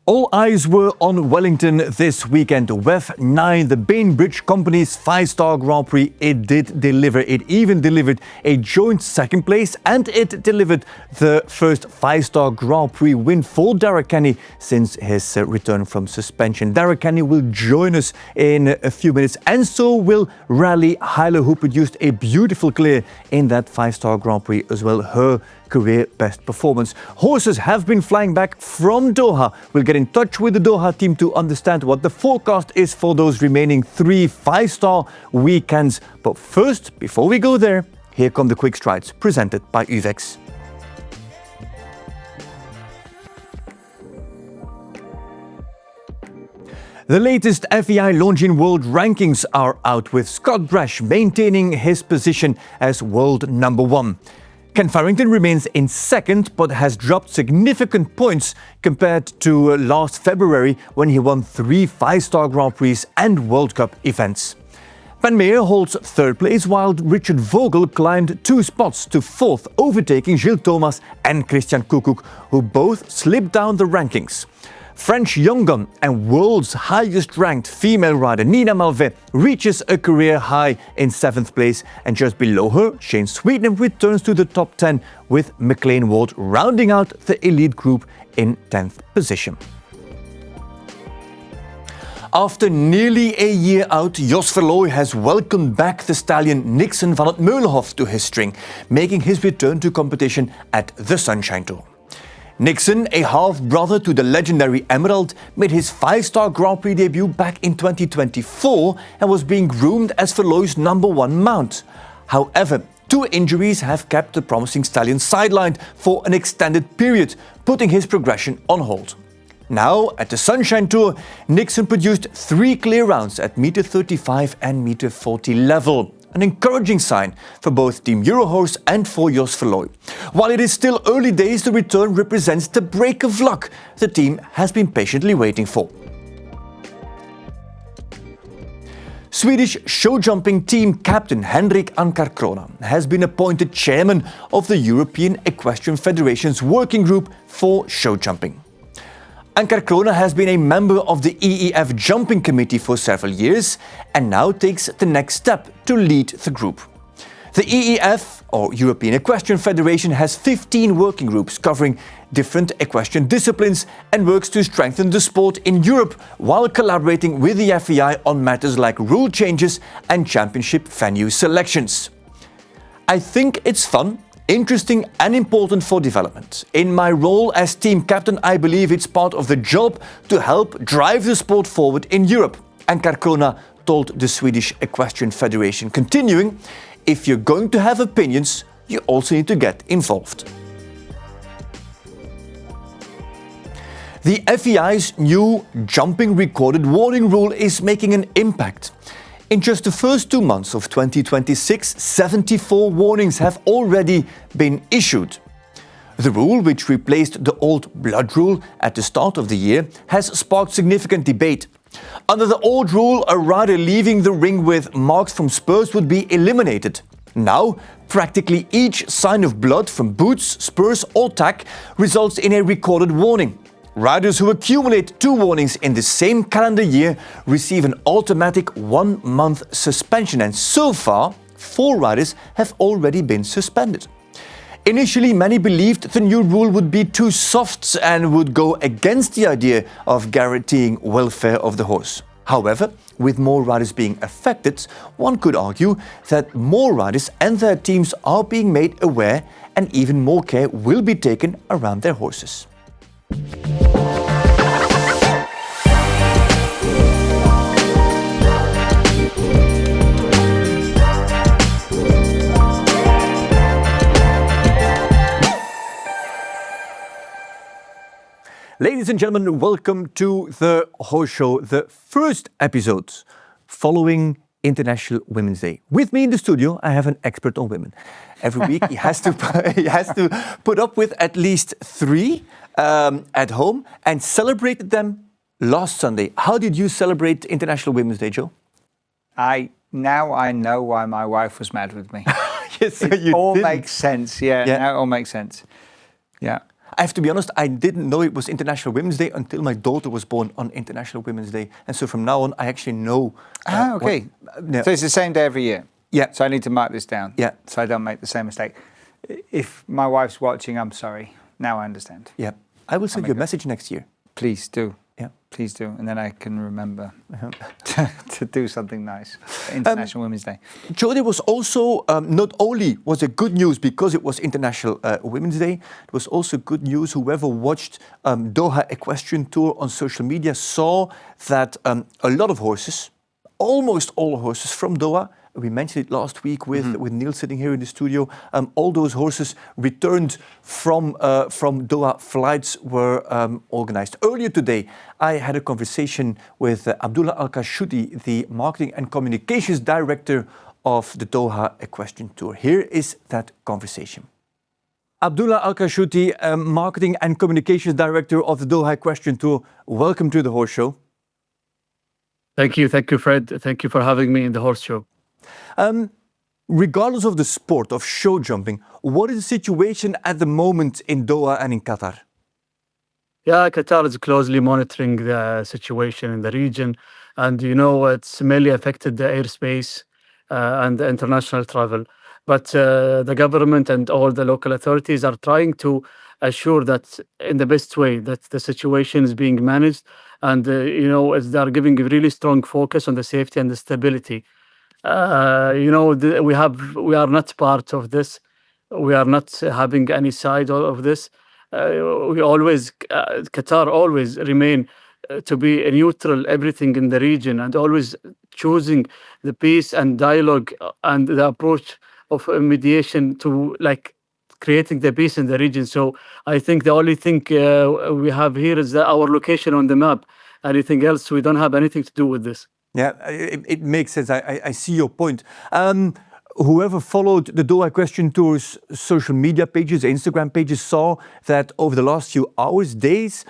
All eyes were on Wellington this weekend. WEF9, the Bainbridge Company's 5-star Grand Prix, it did deliver. It even delivered a joint second place, and it delivered the first 5-star Grand Prix win for Darragh Kenny since his return from suspension. Darragh Kenny will join us in a few minutes, and so will Raleigh Hiler, who produced a beautiful clear in that 5-star Grand Prix as well. Her career best performance. Horses have been flying back from Doha. We'll get in touch with the Doha team to understand what the forecast is for those remaining 3 5-star weekends. But first, before we go there, here come the quick strides presented by Uvex. The latest FEI Longines World Rankings are out, with Scott Brash maintaining his position as world number 1. Ken Farrington remains in second, but has dropped significant points compared to last February, when he won 3 5-star Grand Prix and World Cup events. Van Meyer holds third place, while Richard Vogel climbed 2 spots to fourth, overtaking Gilles Thomas and Christian Koekkoek, who both slipped down the rankings. French young gun and world's highest ranked female rider Nina Malvet reaches a career high in 7th place, and just below her, Shane Sweeten returns to the top 10, with McLean Ward rounding out the elite group in 10th position. After nearly a year out, Jos Verlooy has welcomed back the stallion Nixon van het Meulenhof to his string, making his return to competition at the Sunshine Tour. Nixon, a half-brother to the legendary Emerald, made his 5-star Grand Prix debut back in 2024 and was being groomed as Verlooy's number 1 mount. However, 2 injuries have kept the promising stallion sidelined for an extended period, putting his progression on hold. Now, at the Sunshine Tour, Nixon produced 3 clear rounds at meter 35 and meter 40 level. An encouraging sign for both Team Eurohorse and for Jos Verlooy. While it is still early days, the return represents the break of luck the team has been patiently waiting for. Swedish show jumping team captain Henrik Ankarkrona has been appointed chairman of the European Equestrian Federation's working group for show jumping. Ankarkrona has been a member of the EEF Jumping Committee for several years and now takes the next step to lead the group. The EEF, or European Equestrian Federation, has 15 working groups covering different equestrian disciplines and works to strengthen the sport in Europe while collaborating with the FEI on matters like rule changes and championship venue selections. I think it's fun, interesting and important for development. In my role as team captain, I believe it's part of the job to help drive the sport forward in Europe, Ankarkrona told the Swedish Equestrian Federation, continuing, "If you're going to have opinions, you also need to get involved." The FEI's new jumping recorded warning rule is making an impact. In just the first 2 months of 2026, 74 warnings have already been issued. The rule, which replaced the old blood rule at the start of the year, has sparked significant debate. Under the old rule, a rider leaving the ring with marks from spurs would be eliminated. Now, practically each sign of blood from boots, spurs or tack results in a recorded warning. Riders who accumulate 2 warnings in the same calendar year receive an automatic 1-month suspension, and so far, 4 riders have already been suspended. Initially, many believed the new rule would be too soft and would go against the idea of guaranteeing welfare of the horse. However, with more riders being affected, one could argue that more riders and their teams are being made aware, and even more care will be taken around their horses. Ladies and gentlemen, welcome to the Horse Show, the first episode following International Women's Day. With me in the studio, I have an expert on women. Every week he has to put up with at least 3 at home, and celebrated them last Sunday. How did you celebrate International Women's Day, Joe? Now I know why my wife was mad with me. Yes, so it all makes sense. Yeah, now it all makes sense. Yeah. I have to be honest, I didn't know it was International Women's Day until my daughter was born on International Women's Day. And so from now on, I actually know. Okay. So it's the same day every year? Yeah. So I need to mark this down? Yeah. So I don't make the same mistake. If my wife's watching, I'm sorry. Now I understand. Yeah. I will send you a message next year. Please do. Yeah. Please do. And then I can remember to do something nice. International Women's Day. Joe, there was also, not only was it good news because it was International Women's Day, it was also good news. Whoever watched Doha Equestrian Tour on social media saw that a lot of horses, almost all horses from Doha, we mentioned it last week with Neil sitting here in the studio. All those horses returned from Doha. Flights were organized. Earlier today, I had a conversation with Abdullah Al-Kashouti, the Marketing and Communications Director of the Doha Equestrian Tour. Here is that conversation. Abdullah Al-Kashouti, Marketing and Communications Director of the Doha Equestrian Tour. Welcome to the Horse Show. Thank you, Fred. Thank you for having me in the Horse Show. Regardless of the sport of show jumping, what is the situation at the moment in Doha and in Qatar? Yeah, Qatar is closely monitoring the situation in the region, and it's mainly affected the airspace and the international travel. But the government and all the local authorities are trying to assure that in the best way that the situation is being managed, and they are giving a really strong focus on the safety and the stability. We are not part of this. We are not having any side of this. Qatar always remain to be a neutral everything in the region, and always choosing the peace and dialogue and the approach of mediation to creating the peace in the region. So I think the only thing we have here is our location on the map. Anything else, we don't have anything to do with this. Yeah, it makes sense. I see your point. Whoever followed the Doha Equestrian Tour's social media pages, Instagram pages, saw that over the last few hours, days,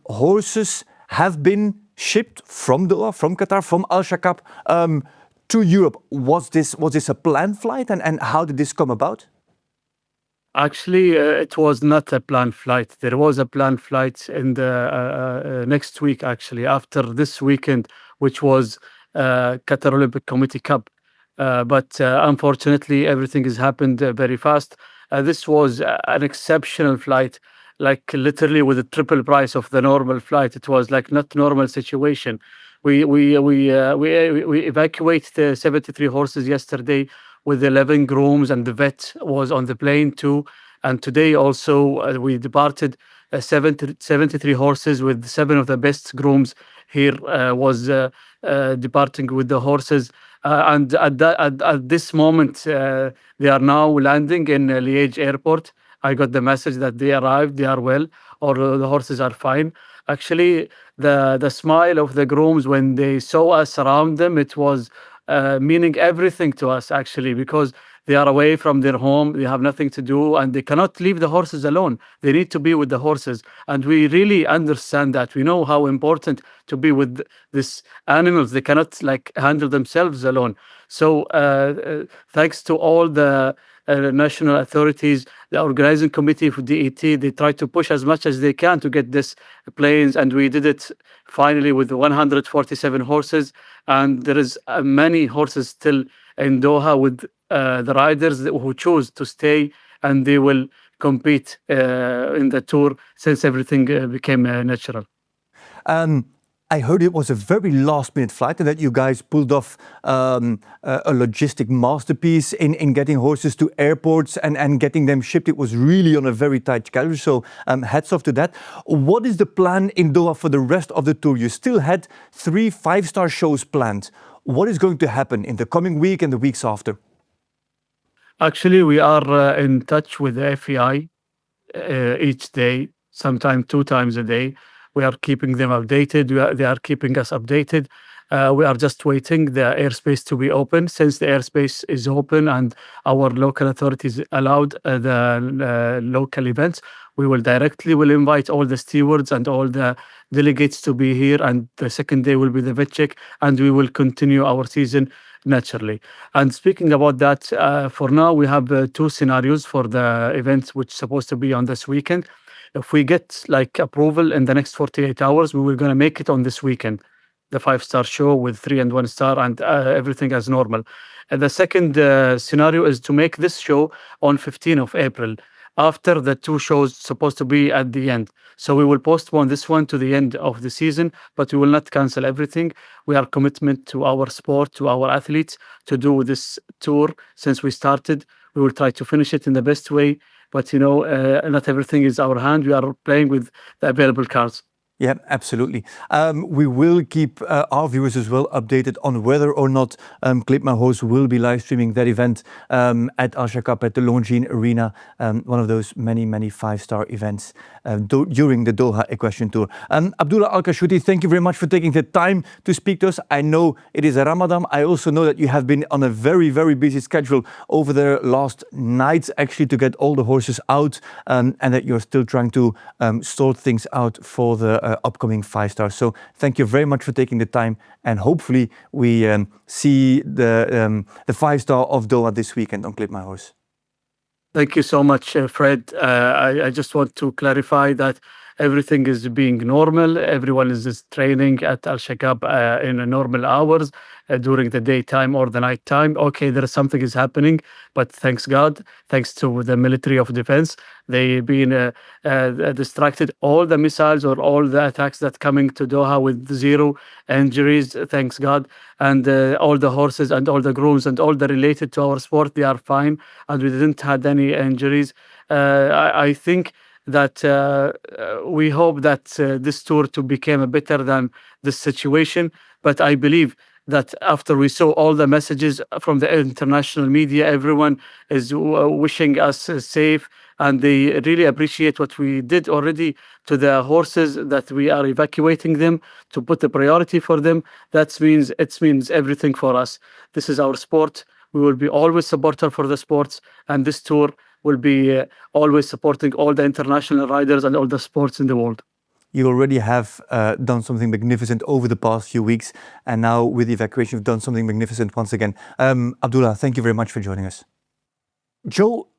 horses have been shipped from Doha, from Qatar, from Al Shakab to Europe. Was this a planned flight, and how did this come about? Actually, it was not a planned flight. There was a planned flight in the next week, actually, after this weekend, which was Qatar Olympic Committee Cup. But unfortunately, everything has happened very fast. This was an exceptional flight, literally with the triple price of the normal flight. It was not normal situation. We evacuated 73 horses yesterday with 11 grooms, and the vet was on the plane too. And today also we departed 73 horses with 7 of the best grooms here was departing with the horses. And at this moment, they are now landing in Liège airport. I got the message that they arrived, they are well, or the horses are fine. Actually, the smile of the grooms when they saw us around them, it was meaning everything to us, actually, because they are away from their home, they have nothing to do, and they cannot leave the horses alone. They need to be with the horses. And we really understand that. We know how important to be with these animals. They cannot handle themselves alone. So thanks to all the national authorities, the organizing committee for DET, they try to push as much as they can to get this planes, and we did it finally with 147 horses. And there is many horses still in Doha with the riders who choose to stay, and they will compete in the tour since everything became natural. I heard it was a very last-minute flight and that you guys pulled off a logistic masterpiece in getting horses to airports and getting them shipped. It was really on a very tight schedule, so hats off to that. What is the plan in Doha for the rest of the tour? You still had 3 5-star shows planned. What is going to happen in the coming week and the weeks after? Actually, we are in touch with the FEI each day, sometimes 2 times a day. We are keeping them updated. They are keeping us updated. We are just waiting the airspace to be open. Since the airspace is open and our local authorities allowed the local events, we will invite all the stewards and all the delegates to be here. And the second day will be the vet check, and we will continue our season naturally. And speaking about that, for now we have 2 scenarios for the events which is supposed to be on this weekend. If we get like approval in the next 48 hours, we were going to make it on this weekend, the 5-star show with 3 and 1 star and everything as normal. And the second scenario is to make this show on 15th of April, after the 2 shows supposed to be at the end. So we will postpone this one to the end of the season, but we will not cancel everything. We are commitment to our sport, to our athletes, to do this tour since we started. We will try to finish it in the best way, but not everything is our hand. We are playing with the available cards. Yeah, absolutely. We will keep our viewers as well updated on whether or not Clip My Horse will be live streaming that event at Al Shakab at the Longines Arena, one of those many 5-star events during the Doha Equestrian Tour. Abdullah Al-Kashouti, thank you very much for taking the time to speak to us. I know it is a Ramadan. I also know that you have been on a very busy schedule over the last nights actually to get all the horses out and that you're still trying to sort things out for the upcoming 5-star. So thank you very much for taking the time, and hopefully we see the 5-star of Doha this weekend on Clip My Horse. Thank you so much, Fred. I just want to clarify that everything is being normal. Everyone is training at Al Shakab in normal hours during the daytime or the nighttime. Okay, there is something is happening, but thanks God, thanks to the military of defense, they've been distracted. All the missiles or all the attacks that coming to Doha with 0 injuries, thanks God. And all the horses and all the grooms and all the related to our sport, they are fine, and we didn't had any injuries. I think that we hope that this tour to become better than this situation. But I believe that after we saw all the messages from the international media, everyone is wishing us safe, and they really appreciate what we did already to the horses, that we are evacuating them to put the priority for them. It means everything for us. This is our sport. We will be always supporter for the sports, and this tour will be always supporting all the international riders and all the sports in the world. You already have done something magnificent over the past few weeks, and now with the evacuation, you've done something magnificent once again. Abdullah, thank you very much for joining us. Joe,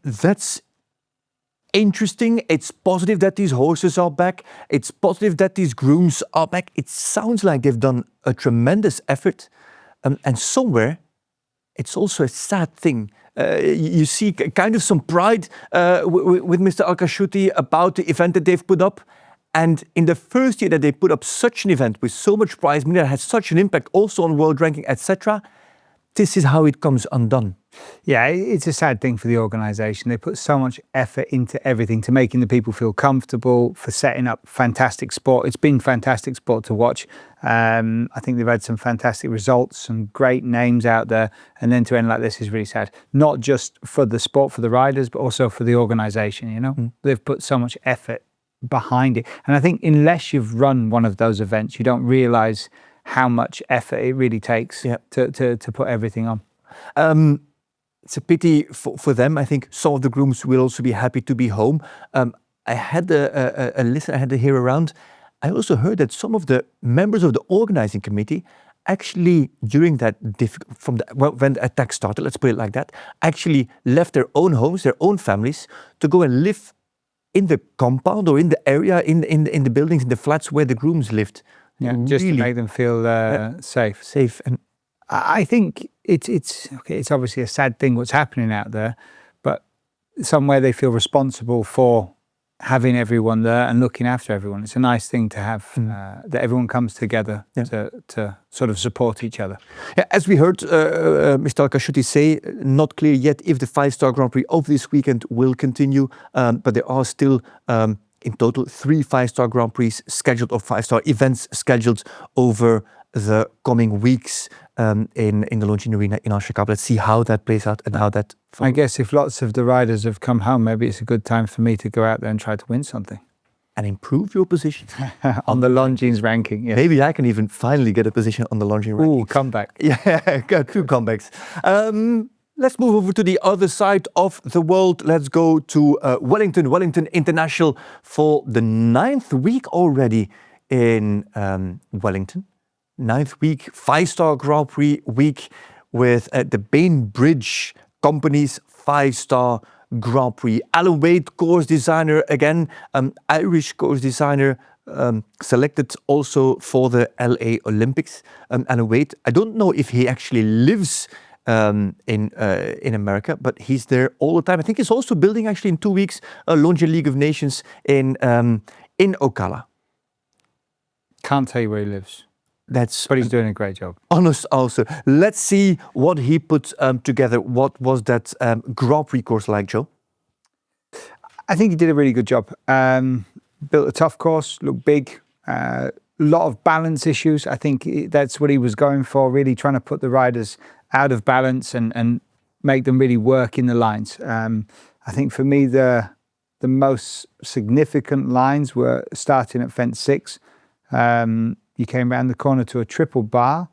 that's interesting. It's positive that these horses are back. It's positive that these grooms are back. It sounds like they've done a tremendous effort, and somewhere it's also a sad thing. You see kind of some pride with Mr. Al-Kashouti about the event that they've put up. And in the first year that they put up such an event with so much prize money that had such an impact also on world ranking, etc., this is how it comes undone. Yeah, it's a sad thing for the organisation. They put so much effort into everything, to making the people feel comfortable, for setting up fantastic sport. It's been fantastic sport to watch. I think they've had some fantastic results, some great names out there. And then to end like this is really sad. Not just for the sport, for the riders, but also for the organisation, They've put so much effort behind it. And I think unless you've run one of those events, you don't realise how much effort it really takes to put everything on. It's a pity for them. I think some of the grooms will also be happy to be home. I had a listen, I had to hear around. I also heard that some of the members of the organizing committee actually, during that when the attack started, let's put it like that, actually left their own homes, their own families, to go and live in the compound or in the area, in the buildings, in the flats where the grooms lived. Yeah, just to make them feel safe. Safe. And I think it's obviously a sad thing what's happening out there, but somewhere they feel responsible for having everyone there and looking after everyone. It's a nice thing to have, that everyone comes together to sort of support each other. Yeah, as we heard Mr. Al-Kashouti say, not clear yet if the 5-star Grand Prix of this weekend will continue, but there are still in total 3 5-star Grand Prix scheduled, or 5-star events scheduled over the coming weeks in the Longines Arena in Al Shakab. Let's see how that plays out and how that follows. I guess if lots of the riders have come home, maybe it's a good time for me to go out there and try to win something. And improve your position. On the Longines ranking, yes. Maybe I can even finally get a position on the Longines ranking. Ooh, comeback. Yeah, 2 comebacks. Let's move over to the other side of the world. Let's go to Wellington International for the 9th week already in Wellington. 9th week, 5-star Grand Prix week with the Bainbridge Company's 5-star Grand Prix. Alan Wade, course designer, again, Irish course designer, selected also for the LA Olympics. Alan Wade, I don't know if he actually lives in America, but he's there all the time. I think he's also building actually in 2 weeks a Longe League of Nations in Ocala. Can't tell you where he lives. But he's doing a great job. Honest answer. Let's see what he put together. What was that Grand Prix course like, Joe? I think he did a really good job. Built a tough course, looked big, a lot of balance issues. I think that's what he was going for, really trying to put the riders out of balance and make them really work in the lines. I think for me, the most significant lines were starting at fence 6. You came around the corner to a triple bar.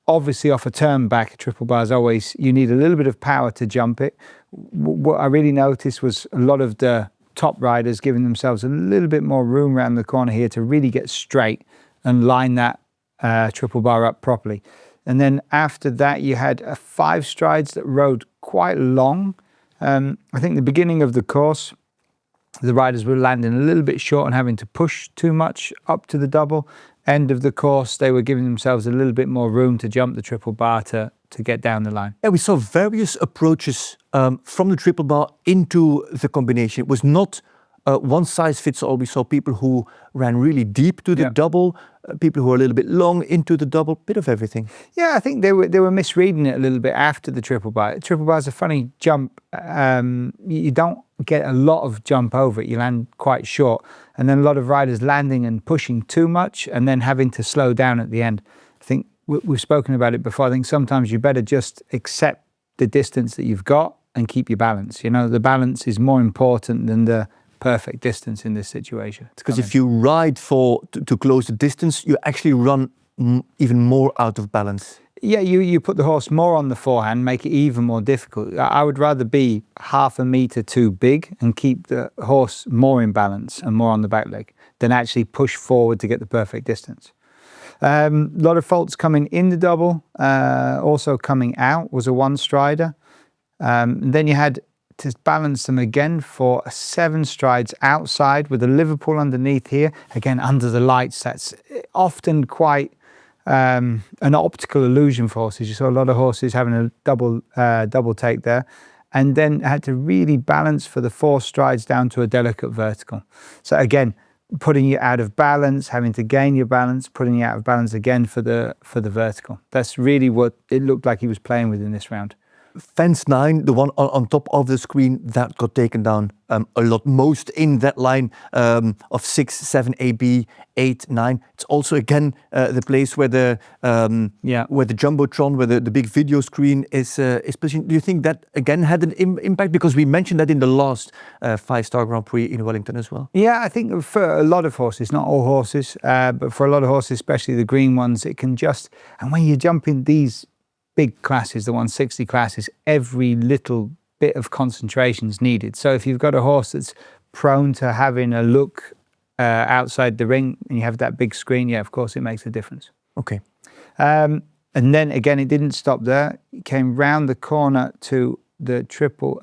Obviously, off a turn back, a triple bar is always, you need a little bit of power to jump it. What I really noticed was a lot of the top riders giving themselves a little bit more room around the corner here to really get straight and line that triple bar up properly. And then after that, you had 5 strides that rode quite long. I think the beginning of the course, the riders were landing a little bit short and having to push too much up to the double. End of the course, they were giving themselves a little bit more room to jump the triple bar to get down the line. Yeah, we saw various approaches from the triple bar into the combination. It was not one size fits all. We saw people who ran really deep to the double, people who were a little bit long into the double, bit of everything. Yeah, I think they were misreading it a little bit after the triple bar. Triple bar is a funny jump. You don't get a lot of jump over it. You land quite short. And then a lot of riders landing and pushing too much and then having to slow down at the end. I think we've spoken about it before. I think sometimes you better just accept the distance that you've got and keep your balance. You know, the balance is more important than the perfect distance in this situation. Because if you ride to close the distance, you actually run even more out of balance. Yeah, you put the horse more on the forehand, make it even more difficult. I would rather be half a metre too big and keep the horse more in balance and more on the back leg than actually push forward to get the perfect distance. A lot of faults coming in the double, also coming out was a 1-strider. Then you had to balance them again for 7 strides outside with a Liverpool underneath here. Again, under the lights, that's often quite an optical illusion for horses. You saw a lot of horses having a double take there, and then had to really balance for the 4 strides down to a delicate vertical. So again, putting you out of balance, having to gain your balance, putting you out of balance again for the vertical. That's really what it looked like he was playing with in this round. Fence 9, the one on top of the screen, that got taken down a lot. Most in that line of 6, 7, AB, 8, 9. It's also again the place where the jumbotron, where the big video screen is positioned. Do you think that again had an impact? Because we mentioned that in the last 5-star Grand Prix in Wellington as well. Yeah, I think for a lot of horses, not all horses, but for a lot of horses, especially the green ones, it can just, and when you jump in these big classes, the 160 classes, every little bit of concentration is needed. So if you've got a horse that's prone to having a look outside the ring and you have that big screen, yeah, of course it makes a difference. Okay. And then again, it didn't stop there. It came round the corner to the triple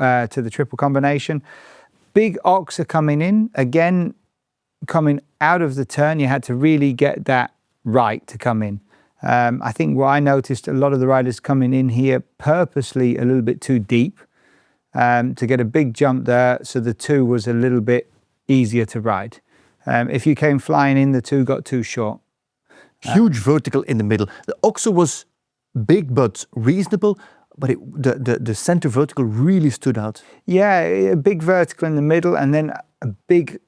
combination. Big oxer coming in, again, coming out of the turn, you had to really get that right to come in. I think what I noticed, a lot of the riders coming in here purposely a little bit too deep to get a big jump there, so the 2 was a little bit easier to ride. If you came flying in, the 2 got too short. Huge vertical in the middle. The oxer was big but reasonable, but the center vertical really stood out. Yeah, a big vertical in the middle and then a big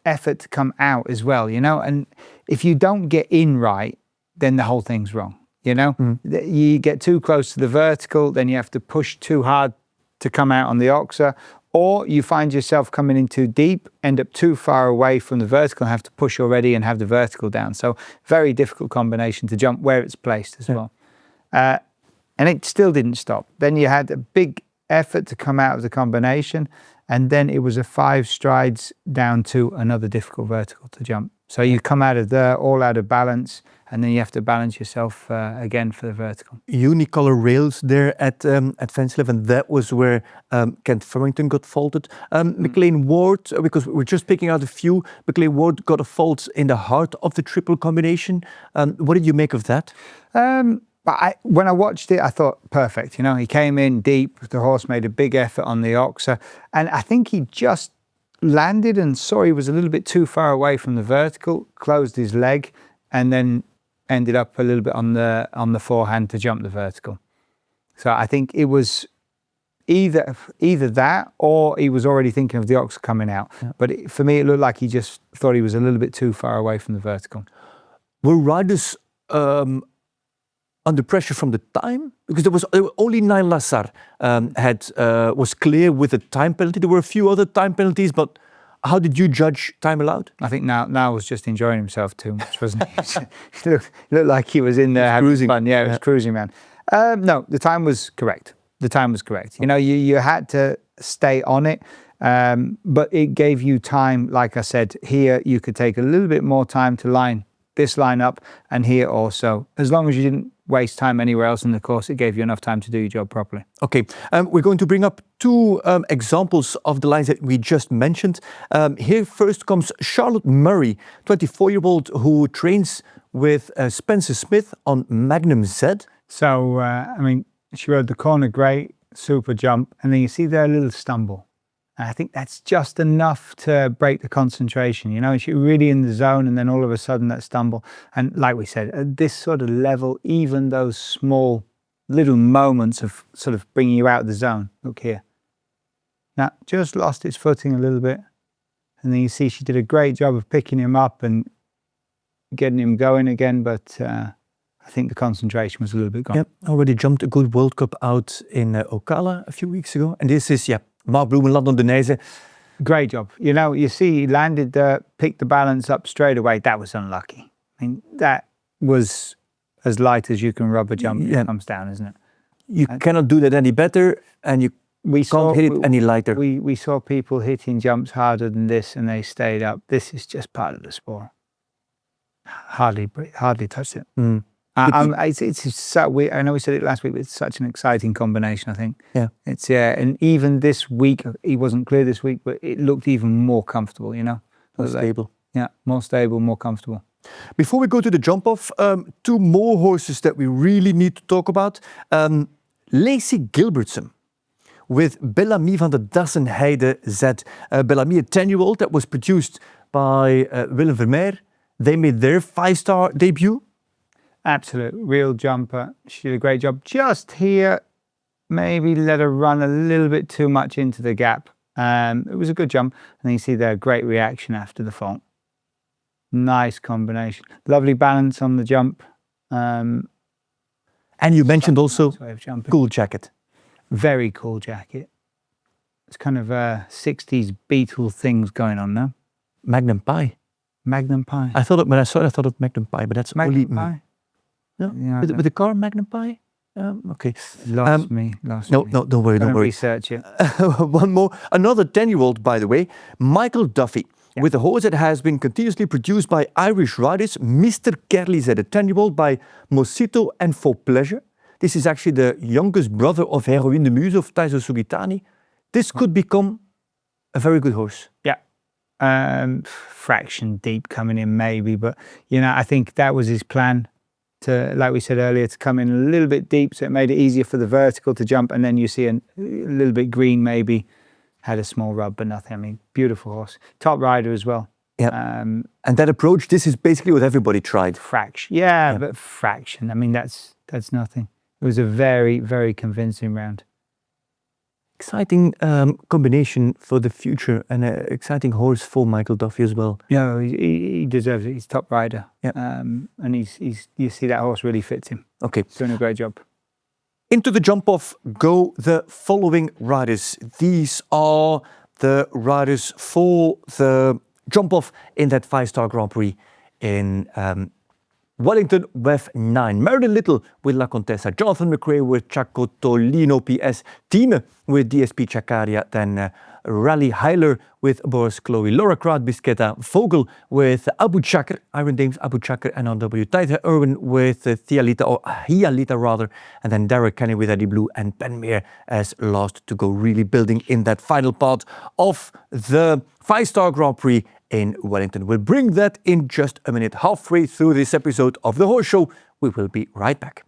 effort to come out as well, you know? And if you don't get in right, then the whole thing's wrong, you know? You get too close to the vertical, then you have to push too hard to come out on the oxer, or you find yourself coming in too deep, end up too far away from the vertical and have to push already and have the vertical down. So very difficult combination to jump where it's placed as well. And it still didn't stop. Then you had a big effort to come out of the combination, and then it was a 5 strides down to another difficult vertical to jump. So you come out of there all out of balance, and then you have to balance yourself again for the vertical. Unicolor rails there at Fence and that was where Kent Farrington got faulted. McLean Ward, because we're just picking out a few, McLean Ward got a fault in the heart of the triple combination. What did you make of that? But when I watched it, I thought, perfect. You know, he came in deep, the horse made a big effort on the oxa, and I think he just landed and saw he was a little bit too far away from the vertical, closed his leg, and then ended up a little bit on the forehand to jump the vertical. So I think it was either that or he was already thinking of the oxa coming out. Yeah. But for me, it looked like he just thought he was a little bit too far away from the vertical. Were riders under pressure from the time? Because there was only Nail Lassar was clear with a time penalty. There were a few other time penalties, but how did you judge time allowed? I think now was just enjoying himself too much, wasn't he? He looked like he was in there having cruising. Fun. Yeah, it was cruising, man. No, the time was correct. The time was correct. You know, you had to stay on it, but it gave you time. Like I said, here you could take a little bit more time to line this line up, and here also. As long as you didn't waste time anywhere else in the course, it gave you enough time to do your job properly. Okay, we're going to bring up two examples of the lines that we just mentioned. Here first comes Charlotte Murray, 24-year-old who trains with Spencer Smith on Magnum Z. So, I mean, she rode the corner great, super jump, and then you see there a little stumble. And I think that's just enough to break the concentration. You know, she's really in the zone, and then all of a sudden that stumble. And like we said, at this sort of level, even those small little moments of sort of bringing you out of the zone. Look here. Now, just lost its footing a little bit. And then you see she did a great job of picking him up and getting him going again. But I think the concentration was a little bit gone. Yep, already jumped a good World Cup out in Ocala a few weeks ago. And this is, Mark Bloemenland on the Nijse. Great job. You know, you see he landed there, picked the balance up straight away. That was unlucky. I mean, that was as light as you can rubber jump. It comes down, isn't it? You cannot do that any better, and you can't hit it any lighter. We saw people hitting jumps harder than this, and they stayed up. This is just part of the sport. Hardly touched it. It's so weird. I know we said it last week, but it's such an exciting combination, I think. Yeah. It's and even this week, he wasn't clear this week, but it looked even more comfortable, you know? More stable. Yeah, more stable, more comfortable. Before we go to the jump-off, two more horses that we really need to talk about. Lacey Gilbertson with Bellamy van der Dassenheide Z. Bellamy, a 10-year-old that was produced by Willem Vermeer. They made their 5-star debut. Absolute real jumper. She did a great job. Just here, maybe let her run a little bit too much into the gap. It was a good jump. And you see there, great reaction after the fault. Nice combination. Lovely balance on the jump. And you mentioned also cool jacket. Very cool jacket. It's kind of 60s Beatle things going on now. Magnum Pie. Magnum Pie. I thought when I saw it, I thought of Magnum Pie, but that's Magnum only Pie. No, yeah, with the car Magnum Pie. Okay. Lost me. No, don't worry, don't worry. Research it. One more. Another 10-year-old, by the way, Michael Duffy, with a horse that has been continuously produced by Irish riders, Mr. Kerley's a 10-year-old by Mosito and For Pleasure. This is actually the youngest brother of Heroine de Muse of Taizo Sugitani. This could become a very good horse. Yeah. Fraction deep coming in maybe, but you know, I think that was his plan. To, like we said earlier, to come in a little bit deep, so it made it easier for the vertical to jump, and then you see a little bit green maybe, had a small rub, but nothing. I mean, beautiful horse. Top rider as well. Yeah. And that approach, this is basically what everybody tried. Fraction. Yeah, but fraction. I mean, that's nothing. It was a very, very convincing round. Exciting combination for the future, and an exciting horse for Michael Duffy as well. Yeah, he deserves it. He's top rider. Yeah. And he's you see that horse really fits him. Okay. He's doing a great job. Into the jump-off go the following riders. These are the riders for the jump-off in that 5-star Grand Prix in Wellington with 9. Merlin Little with La Contessa, Jonathan McRae with Chacotolino PS, Thieme with DSP Chacaria, then Raleigh Hiler with Boris Chloe, Laura Kraut Bisquetta Vogel with Abu Chakr, Iron Dames Abu Chakr and NW, Taita Irwin with Hialita rather, and then Darragh Kenny with Eddie Blue and Ben Meer as last to go, really building in that final part of the 5-star Grand Prix in Wellington. We'll bring that in just a minute. Halfway through this episode of The Horse Show, we will be right back.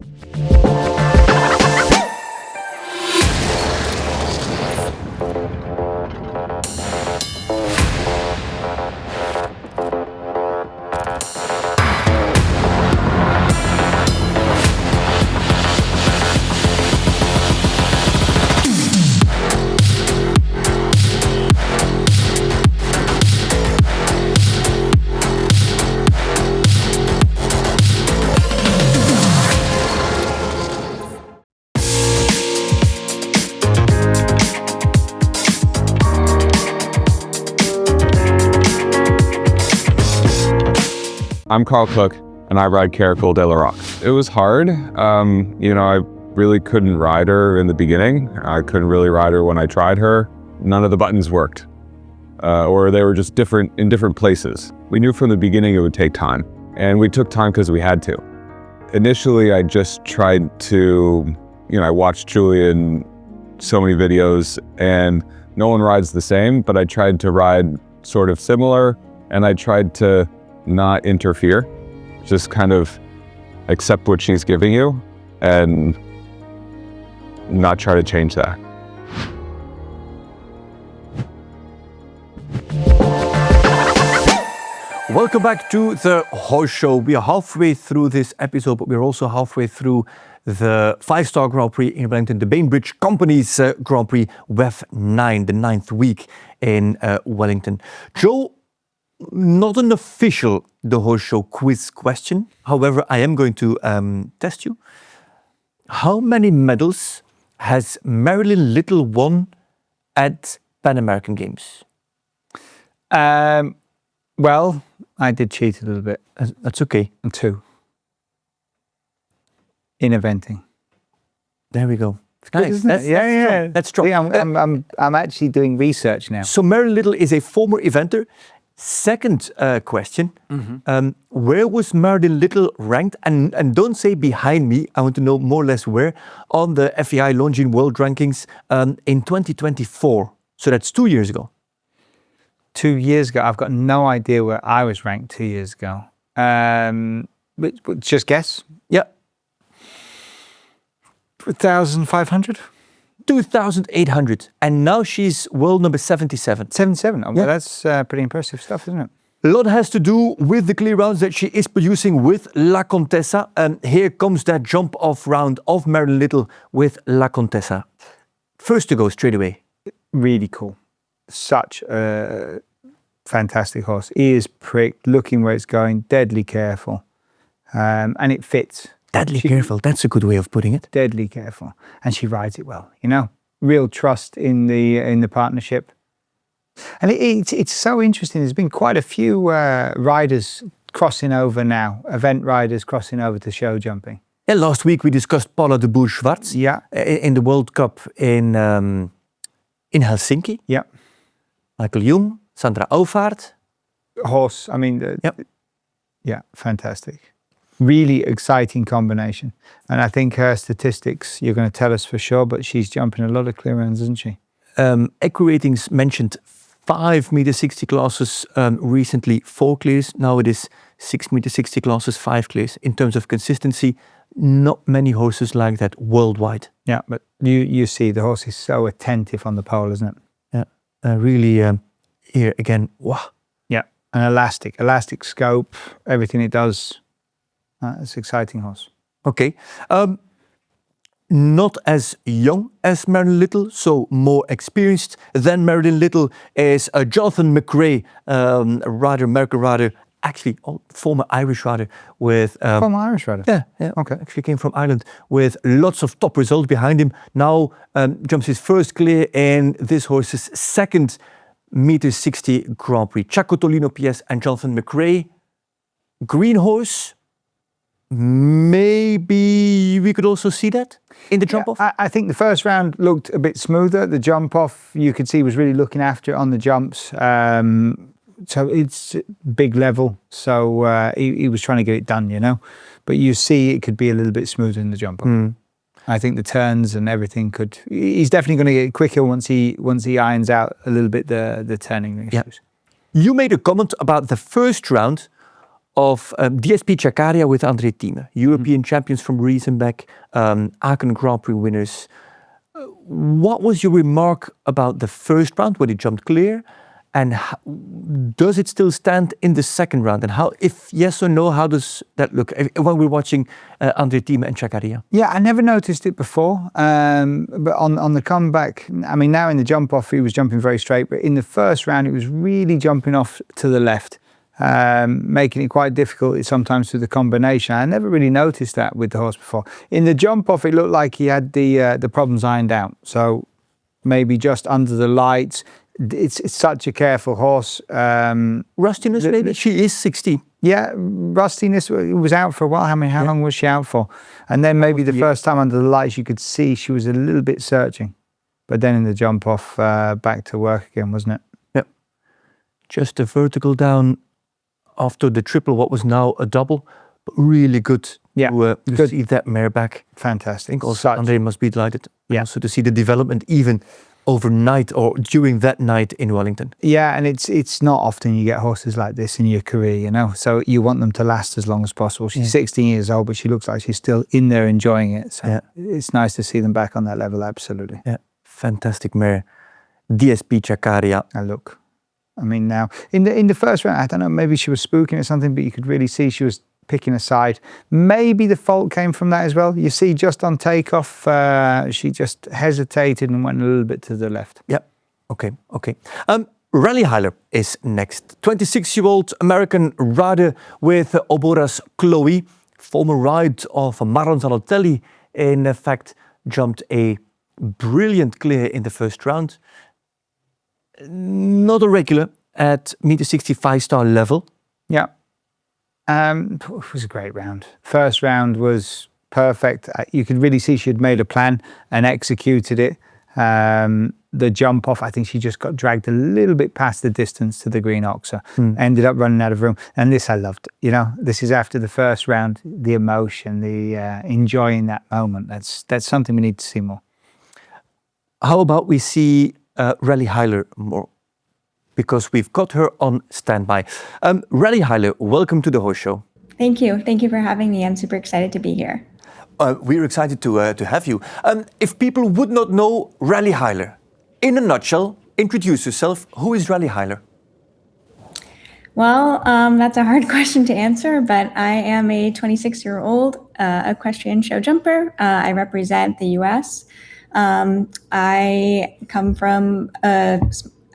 I'm Karl Cook, and I ride Caracol de la Rock. It was hard. I really couldn't ride her in the beginning. I couldn't really ride her when I tried her. None of the buttons worked, or they were just in different places. We knew from the beginning it would take time, and we took time because we had to. Initially, I just tried to, I watched Julia in so many videos, and no one rides the same, but I tried to ride sort of similar, and I tried to not interfere, just kind of accept what she's giving you and not try to change that. Welcome back to The Horse Show. We are halfway through this episode, but we're also halfway through the 5-star Grand Prix in Wellington, the Bainbridge Company's Grand Prix WEF 9, the 9th week in Wellington. Joe, not an official The Horse Show quiz question. However, I am going to test you. How many medals has Marilyn Little won at Pan American Games? Well, I did cheat a little bit. That's okay. 2. In eventing. There we go. Nice. That's strong. See, I'm actually doing research now. So Marilyn Little is a former eventer. Second question, where was Marilyn Little ranked? And don't say behind me, I want to know more or less where, on the FEI Longines World Rankings in 2024. So that's 2 years ago. 2 years ago, I've got no idea where I was ranked 2 years ago. But just guess. Yeah. 2,500? 2,800. And now she's world number 77. 77. Oh, well, that's pretty impressive stuff, isn't it? A lot has to do with the clear rounds that she is producing with La Contessa. And here comes that jump off round of Marilyn Little with La Contessa. First to go straight away. Really cool. Such a fantastic horse. Ears pricked, looking where it's going, deadly careful. And it fits. Deadly careful, that's a good way of putting it. Deadly careful. And she rides it well, Real trust in the partnership. And it's so interesting. There's been quite a few riders crossing over now, event riders crossing over to show jumping. Yeah, last week we discussed Paula de Boer-Schwartz in the World Cup in Helsinki. Yeah. Michael Jung, Sandra Auvaert. Horse, fantastic. Really exciting combination. And I think her statistics, you're going to tell us for sure, but she's jumping a lot of clear rounds, isn't she? EquiRatings mentioned 5 meter 60 classes recently, 4 clears. Now it is 6 meter 60 classes, 5 clears. In terms of consistency, not many horses like that worldwide. Yeah, but you see the horse is so attentive on the pole, isn't it? Yeah, really here again, wow. Yeah, and elastic scope, everything it does. It's an exciting horse. Okay. Not as young as Marilyn Little, so more experienced than Marilyn Little is Jonathan McRae, American rider, actually former Irish rider with... former Irish rider? Yeah. Okay. Actually came from Ireland with lots of top results behind him. Now jumps his first clear in this horse's second meter 60 Grand Prix. Chaco Tolino PS and Jonathan McRae. Green horse. maybe we could also see that in the jump-off? I think the first round looked a bit smoother. The jump-off, you could see, was really looking after it on the jumps. So it's big level. So he was trying to get it done, you know. But you see it could be a little bit smoother in the jump-off. I think the turns and everything could... He's definitely going to get quicker once he irons out a little bit the turning issues. Yeah. You made a comment about the first round of DSP Chakaria with André Thieme, European champions from Riesenbeck, Aachen Grand Prix winners. What was your remark about the first round when he jumped clear? And does it still stand in the second round? And how, if yes or no, how does that look when we're watching André Thieme and Chakaria? Yeah, I never noticed it before. But on the comeback, I mean, now in the jump off, he was jumping very straight. But in the first round, it was really jumping off to the left, making it quite difficult sometimes through the combination. I never really noticed that with the horse before. In the jump off, it looked like he had the problems ironed out. So maybe just under the lights. It's such a careful horse. Rustiness, maybe? She is 60. Yeah, rustiness was out for a while. How long was she out for? And then maybe the first time under the lights, you could see she was a little bit searching. But then in the jump off, back to work again, wasn't it? Yep. Just a vertical down after the triple, what was now a double. But really good to see that mare back. Fantastic. I think also André must be delighted. Yeah. Also to see the development even overnight or during that night in Wellington. Yeah, and it's not often you get horses like this in your career, you know, so you want them to last as long as possible. She's 16 years old, but she looks like she's still in there enjoying it. So it's nice to see them back on that level, absolutely. Yeah, fantastic mare. DSP Chakaria. And look, I mean, now, in the first round, I don't know, maybe she was spooking or something, but you could really see she was picking a side. Maybe the fault came from that as well. You see, just on takeoff, she just hesitated and went a little bit to the left. Yep. Okay. Raleigh Hiler is next. 26-year-old American rider with Obora's Chloe. Former ride of Maron Zanotelli, in fact, jumped a brilliant clear in the first round. Not a regular at meter 65 star level. Yeah. It was a great round. First round was perfect. You could really see she had made a plan and executed it. The jump off, I think she just got dragged a little bit past the distance to the green oxer. Ended up running out of room. And this I loved. You know, this is after the first round, the emotion, the enjoying that moment. That's something we need to see more. How about we see Raleigh Hiler more? Because we've got her on standby. Raleigh Hiler, welcome to the Horse Show. Thank you. Thank you for having me. I'm super excited to be here. We're excited to have you. If people would not know Raleigh Hiler, in a nutshell, introduce yourself. Who is Raleigh Hiler? Well, that's a hard question to answer, but I am a 26-year-old equestrian show jumper. I represent the U.S. I come from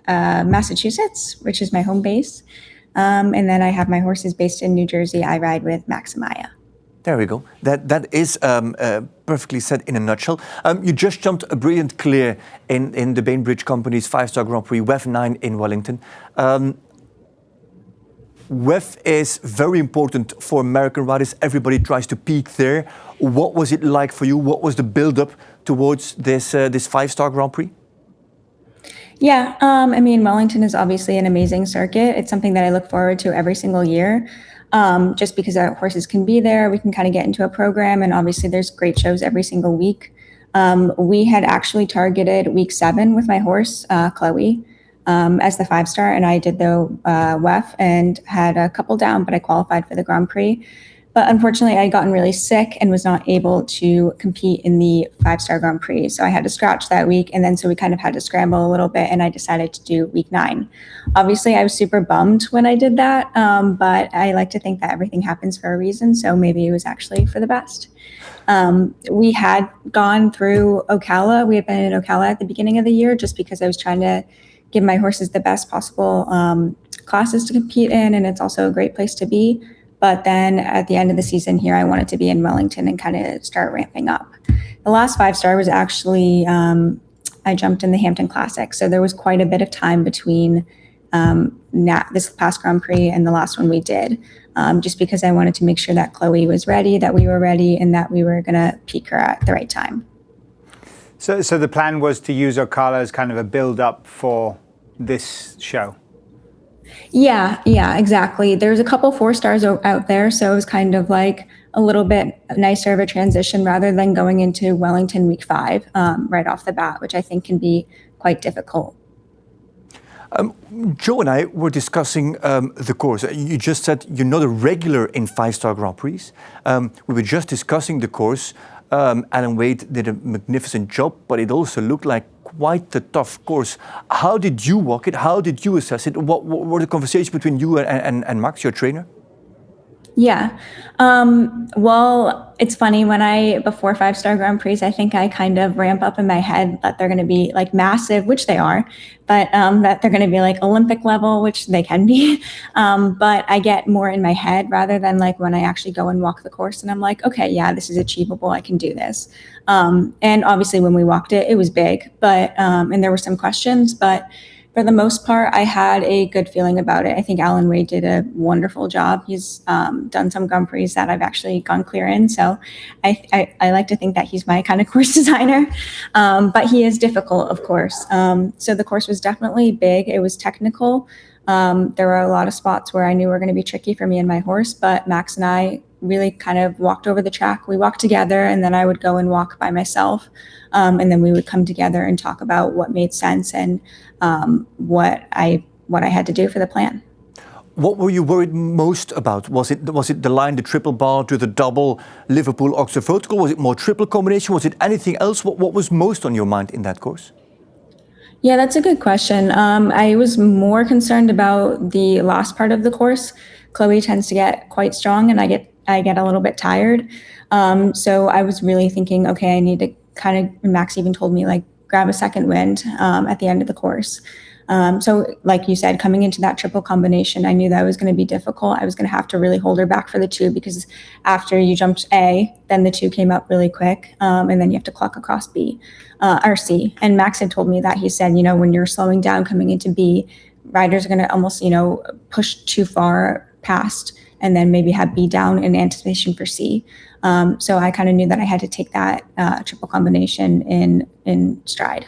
Massachusetts, which is my home base. And then I have my horses based in New Jersey. I ride with Maximaya. There we go. That is perfectly said in a nutshell. You just jumped a brilliant clear in the Bainbridge Company's 5-star Grand Prix, WEF 9 in Wellington. WEF is very important for American riders. Everybody tries to peak there. What was it like for you? What was the build-up towards this 5-star Grand Prix? Yeah, I mean, Wellington is obviously an amazing circuit. It's something that I look forward to every single year. Just because our horses can be there, we can kind of get into a program, and obviously there's great shows every single week. We had actually targeted week 7 with my horse, Chloe, as the 5-star, and I did the WEF and had a couple down, but I qualified for the Grand Prix. But unfortunately, I had gotten really sick and was not able to compete in the 5-star Grand Prix. So I had to scratch that week. And then so we kind of had to scramble a little bit, and I decided to do week 9. Obviously, I was super bummed when I did that. But I like to think that everything happens for a reason. So maybe it was actually for the best. We had gone through Ocala. We had been in Ocala at the beginning of the year just because I was trying to give my horses the best possible classes to compete in. And it's also a great place to be. But then at the end of the season here, I wanted to be in Wellington and kind of start ramping up. The last 5-star was actually, I jumped in the Hampton Classic. So there was quite a bit of time between this past Grand Prix and the last one we did, just because I wanted to make sure that Chloe was ready, that we were ready, and that we were going to peak her at the right time. So the plan was to use Ocala as kind of a build-up for this show? Yeah, exactly. There's a couple 4-stars out there, so it was kind of like a little bit nicer of a transition rather than going into Wellington week 5 right off the bat, which I think can be quite difficult. Joe and I were discussing the course. You just said you're not a regular in 5-star Grand Prix. We were just discussing the course. Alan Wade did a magnificent job, but it also looked like quite a tough course. How did you walk it? How did you assess it? What were the conversations between you and Max, your trainer? Yeah. Well, it's funny before 5-star Grand Prix, I think I kind of ramp up in my head that they're going to be like massive, which they are, but that they're going to be like Olympic level, which they can be. But I get more in my head rather than like when I actually go and walk the course and I'm like, okay, yeah, this is achievable. I can do this. And obviously when we walked it, it was big, but, and there were some questions, but for the most part, I had a good feeling about it. I think Alan Wade did a wonderful job. He's done some Grand Prix that I've actually gone clear in. So I like to think that he's my kind of course designer. But he is difficult, of course. So the course was definitely big. It was technical. There were a lot of spots where I knew were going to be tricky for me and my horse. But Max and I really kind of walked over the track. We walked together, and then I would go and walk by myself. And then we would come together and talk about what made sense and what I had to do for the plan. What were you worried most about? Was it the line, the triple bar to the double Liverpool Oxford vertical? Was it more triple combination? Was it anything else? What was most on your mind in that course? Yeah, that's a good question. I was more concerned about the last part of the course. Chloe tends to get quite strong, and I get a little bit tired. So I was really thinking, okay, I need to Max even told me, like, grab a second wind at the end of the course. So like you said, coming into that triple combination, I knew that was going to be difficult. I was going to have to really hold her back for the 2 because after you jumped A, then the 2 came up really quick. And then you have to clock across B or C. And Max had told me that. He said, when you're slowing down coming into B, riders are going to almost, push too far past and then maybe have B down in anticipation for C. So I kind of knew that I had to take that triple combination in stride.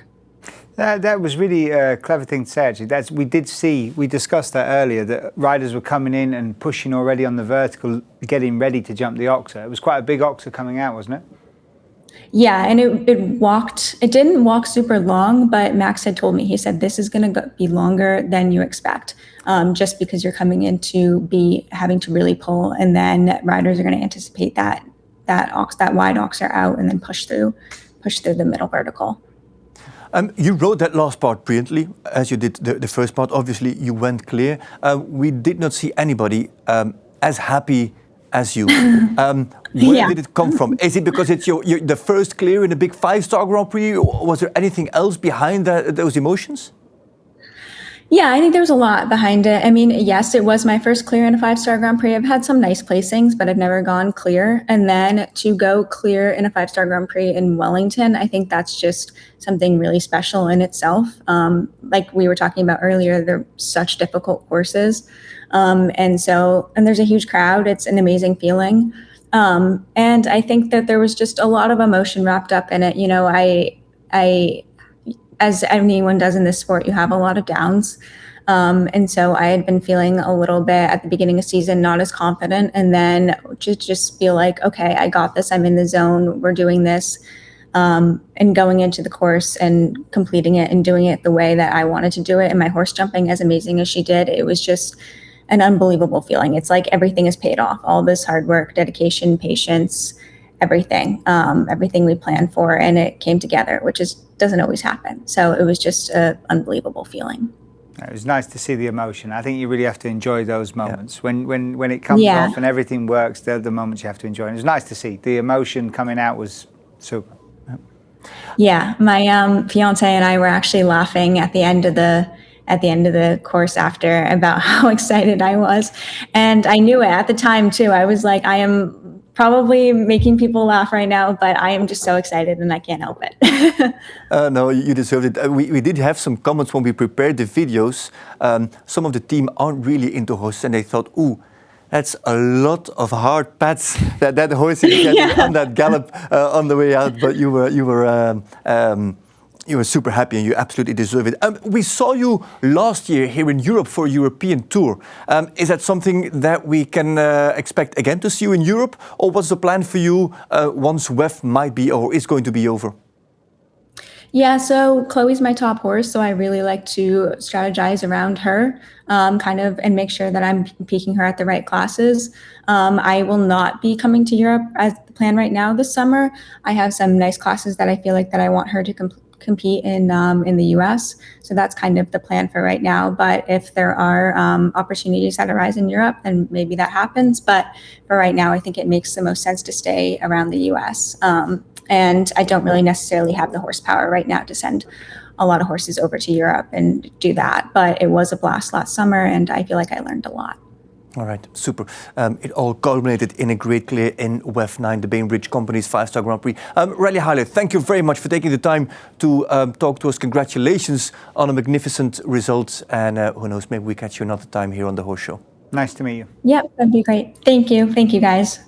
That was really a clever thing to say, actually. We discussed that earlier, that riders were coming in and pushing already on the vertical, getting ready to jump the oxer. It was quite a big oxer coming out, wasn't it? Yeah, and it didn't walk super long, but Max had told me, he said, this is going to be longer than you expect, just because you're coming in to be having to really pull, and then riders are going to anticipate that wide oxer out and then push through the middle vertical. You rode that last part brilliantly, as you did the first part. Obviously, you went clear. We did not see anybody as happy as you. Where did it come from? Is it because it's the first clear in a big 5-star Grand Prix? Or was there anything else behind those emotions? Yeah, I think there's a lot behind it. I mean, yes, it was my first clear in a 5-star Grand Prix. I've had some nice placings, but I've never gone clear. And then to go clear in a 5-star Grand Prix in Wellington, I think that's just something really special in itself. Like we were talking about earlier, they're such difficult courses. And there's a huge crowd. It's an amazing feeling. And I think that there was just a lot of emotion wrapped up in it. As anyone does in this sport, you have a lot of downs. And so I had been feeling a little bit at the beginning of season, not as confident. And then to just feel like, okay, I got this. I'm in the zone. We're doing this. And going into the course and completing it and doing it the way that I wanted to do it. And my horse jumping as amazing as she did, it was just an unbelievable feeling. It's like everything is paid off. All this hard work, dedication, patience, everything we planned for, and it came together, which doesn't always happen. So it was just an unbelievable feeling. It was nice to see the emotion. I think you really have to enjoy those moments. When it comes off and everything works, they're the moments you have to enjoy. And it was nice to see the emotion coming out was super. Yeah, my fiance and I were actually laughing at the end of the course after about how excited I was, and I knew it at the time too. I was like, I am probably making people laugh right now, but I am just so excited and I can't help it. No, you deserved it. We did have some comments when we prepared the videos. Some of the team aren't really into horses and they thought, ooh, that's a lot of hard pats that horse is getting on that gallop on the way out. But you were super happy and you absolutely deserve it. We saw you last year here in Europe for a European tour. Is that something that we can expect again to see you in Europe? Or what's the plan for you once WEF might be or is going to be over? Yeah, so Chloe's my top horse, so I really like to strategize around her, and make sure that I'm peaking her at the right classes. I will not be coming to Europe as the plan right now this summer. I have some nice classes that I feel like that I want her to compete in the US. So that's kind of the plan for right now. But if there are opportunities that arise in Europe, then maybe that happens. But for right now, I think it makes the most sense to stay around the US. And I don't really necessarily have the horsepower right now to send a lot of horses over to Europe and do that. But it was a blast last summer, and I feel like I learned a lot. All right, super. It all culminated in a great clear in WEF 9, the Bainbridge Company's 5-star Grand Prix. Raleigh Hiler, thank you very much for taking the time to talk to us. Congratulations on a magnificent result. And who knows, maybe we catch you another time here on the Horse Show. Nice to meet you. Yep, that'd be great. Thank you. Thank you, guys.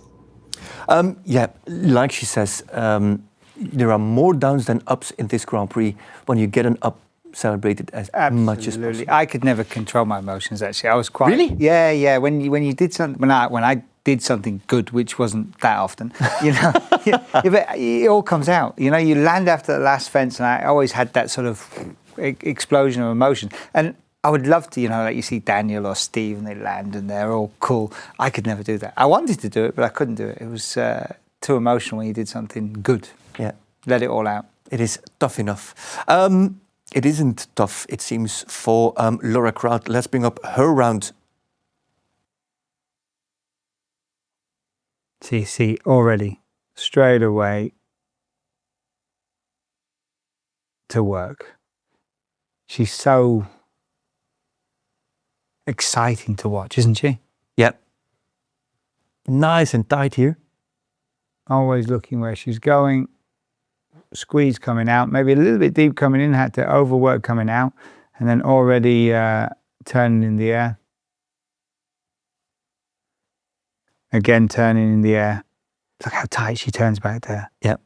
Yeah, like she says, there are more downs than ups in this Grand Prix. When you get an up, celebrate it as much as possible. I could never control my emotions. Actually, I was quite really. Yeah. When you did something, when I did something good, which wasn't that often, you know, it all comes out. You know, you land after the last fence, and I always had that sort of explosion of emotion. And I would love to, you know, like you see Daniel or Steve and they land and they're all cool. I could never do that. I wanted to do it, but I couldn't do it. It was too emotional when you did something good. Yeah. Let it all out. It is tough enough. It isn't tough, it seems, for Laura Kraut. Let's bring up her round. See, already, straight away to work. She's so exciting to watch, isn't she? Yep. Nice and tight here. Always looking where she's going. Squeeze coming out, maybe a little bit deep coming in, had to overwork coming out, and then already turning in the air. Again, turning in the air. Look how tight she turns back there. Yep.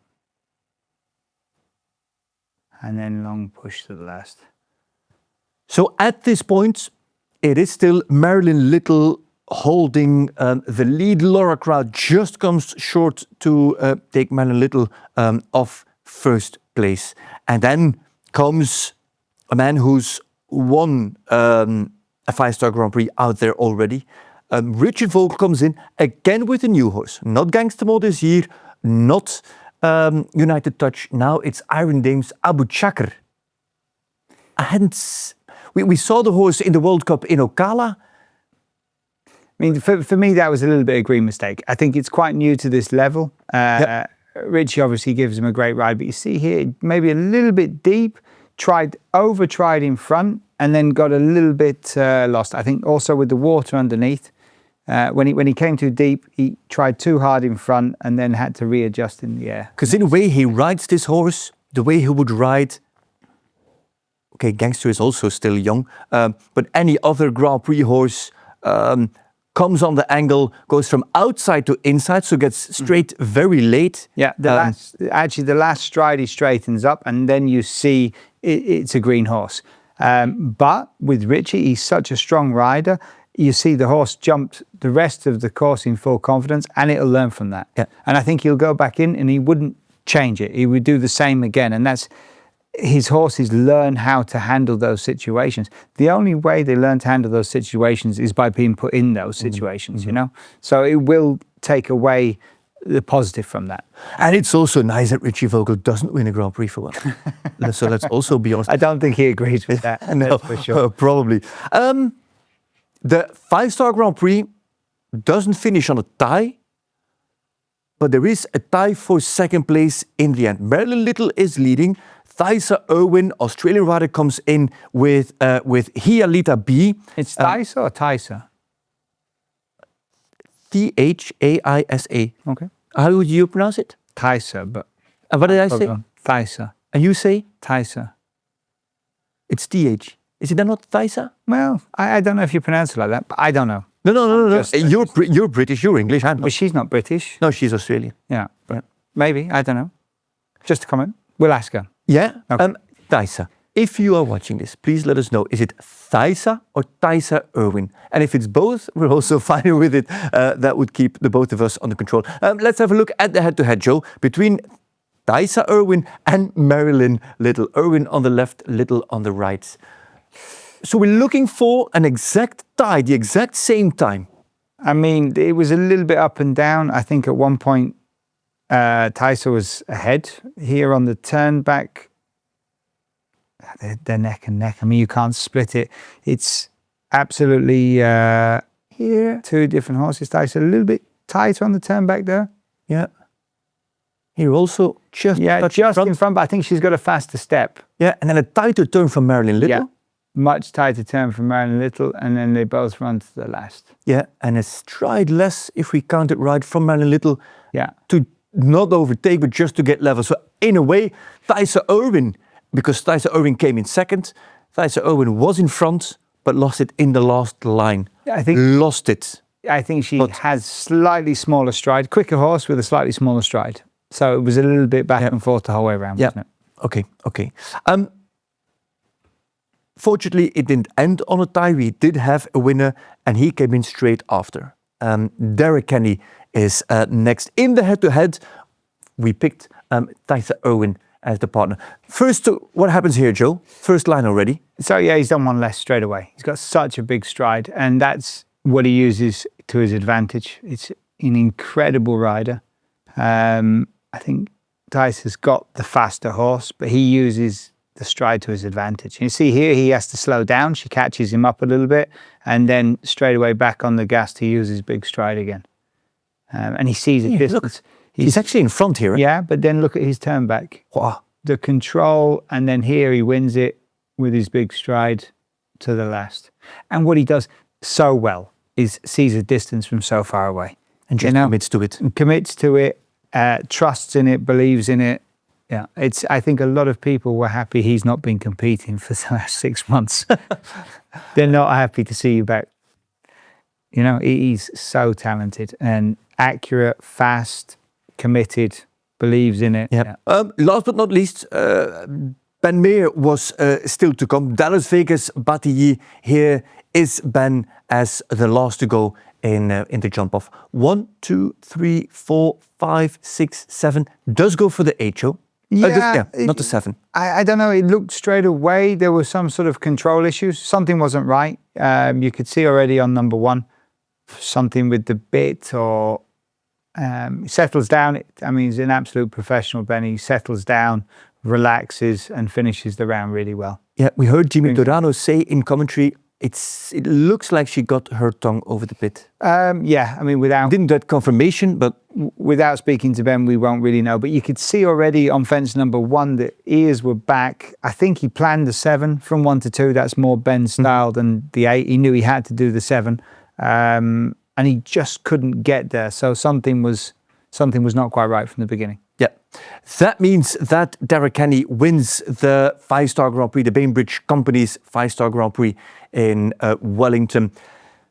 And then long push to the last. So at this point, it is still Marilyn Little holding the lead. Laura Kraut just comes short to take Marilyn Little off first place. And then comes a man who's won a 5-star Grand Prix out there already. Richard Vogel comes in again with a new horse. Not Gangster Mode this year, not United Touch. Now it's Iron Dame's Abu Chakr. We saw the horse in the World Cup in Ocala. I mean, for me, that was a little bit of a green mistake. I think it's quite new to this level. Yep. Richie obviously gives him a great ride, but you see here, maybe a little bit deep, over-tried in front, and then got a little bit lost. I think also with the water underneath, when he came too deep, he tried too hard in front and then had to readjust in the air. Because in a way, he rides this horse the way he would ride. Okay, Gangster is also still young, but any other Grand Prix horse comes on the angle, goes from outside to inside, so gets straight very late. Yeah, the last stride he straightens up, and then you see it's a green horse. But with Richie, he's such a strong rider. You see the horse jumped the rest of the course in full confidence, and it'll learn from that. Yeah. And I think he'll go back in, and he wouldn't change it. He would do the same again, and that's. His horses learn how to handle those situations. The only way they learn to handle those situations is by being put in those situations, you know? So it will take away the positive from that. And it's also nice that Richie Vogel doesn't win a Grand Prix for one. So let's also be honest. I don't think he agrees with that. No, for sure. Probably. The 5-star Grand Prix doesn't finish on a tie, but there is a tie for second place in the end. Marilyn Little is leading. Thaisa Irwin, Australian rider, comes in with Hialita B. It's Thaisa or Thaisa? Thaisa. Okay. How would you pronounce it? Thaisa, but What did I say? Thaisa. And you say? Thaisa. It's TH. Is it then not Thaisa? Well, I don't know if you pronounce it like that, but I don't know. No. Just- You're British, you're English, I'm But not. she's not British. No, she's Australian. Yeah. Right. Maybe, I don't know. Just a comment. We'll ask her. Yeah? Okay. Thaisa. If you are watching this, please let us know. Is it Thaisa or Thaisa Irwin? And if it's both, we're also fine with it. That would keep the both of us under control. Let's have a look at the head-to-head, Joe, between Thaisa Irwin and Marilyn Little. Irwin on the left, Little on the right. So we're looking for an exact tie, the exact same time. I mean, it was a little bit up and down. I think at one point, Thaisa was ahead. Here on the turn back, they're neck and neck. I mean, you can't split it. It's absolutely here, two different horses. Thaisa a little bit tighter on the turn back there. Yeah. Here also just in front, but I think she's got a faster step. Yeah, and then a tighter turn from Marilyn Little. Yeah, much tighter turn from Marilyn Little, and then they both run to the last. Yeah, and a stride less, if we count it right, from Marilyn Little. Yeah. To not overtake, but just to get level. So in a way, Thaisa Irwin, because Thaisa Irwin came in second, Thaisa Irwin was in front, but lost it in the last line. Yeah, I think lost it. I think she has slightly smaller stride, quicker horse with a slightly smaller stride. So it was a little bit back and forth the whole way around, wasn't it? Okay. Fortunately, it didn't end on a tie. We did have a winner, and he came in straight after. Darragh Kenny is next. In the head-to-head, we picked Thaisa Irwin as the partner. First, what happens here, Joe? First line already. So yeah, he's done one less straight away. He's got such a big stride, and that's what he uses to his advantage. It's an incredible rider. I think Thaisa's got the faster horse, but he uses the stride to his advantage. You see here, he has to slow down. She catches him up a little bit, and then straight away back on the gas to use his big stride again. And he sees a distance. Look, he's actually in front here. Yeah, but then look at his turn back. Wow. The control, and then here he wins it with his big stride to the last. And what he does so well is sees a distance from so far away. And just commits to it. Commits to it, trusts in it, believes in it. Yeah, I think a lot of people were happy he's not been competing for the last 6 months. They're not happy to see you back. You know, he's so talented and accurate, fast, committed, believes in it. Yep. Yeah. Last but not least, Ben Meer was still to come. Dallas Vegas Batilly. Here is Ben as the last to go in the jump off. 1, 2, 3, 4, 5, 6, 7. Does go for the HO. Not the 7. I don't know. It looked straight away. There were some sort of control issues. Something wasn't right. You could see already on number 1, something with the bit or settles down. I mean, he's an absolute professional, Benny. Settles down, relaxes, and finishes the round really well. Yeah, we heard Jimmy Dorano say in commentary, it looks like she got her tongue over the bit. Yeah, I mean, didn't get confirmation, but without speaking to Ben, we won't really know. But you could see already on fence number 1, the ears were back. I think he planned the 7 from 1 to 2. That's more Ben's style than the 8. He knew he had to do the 7, and he just couldn't get there. So something was not quite right from the beginning. Yeah, that means that Darragh Kenny wins the 5-star Grand Prix, the Bainbridge Company's 5-star Grand Prix in Wellington.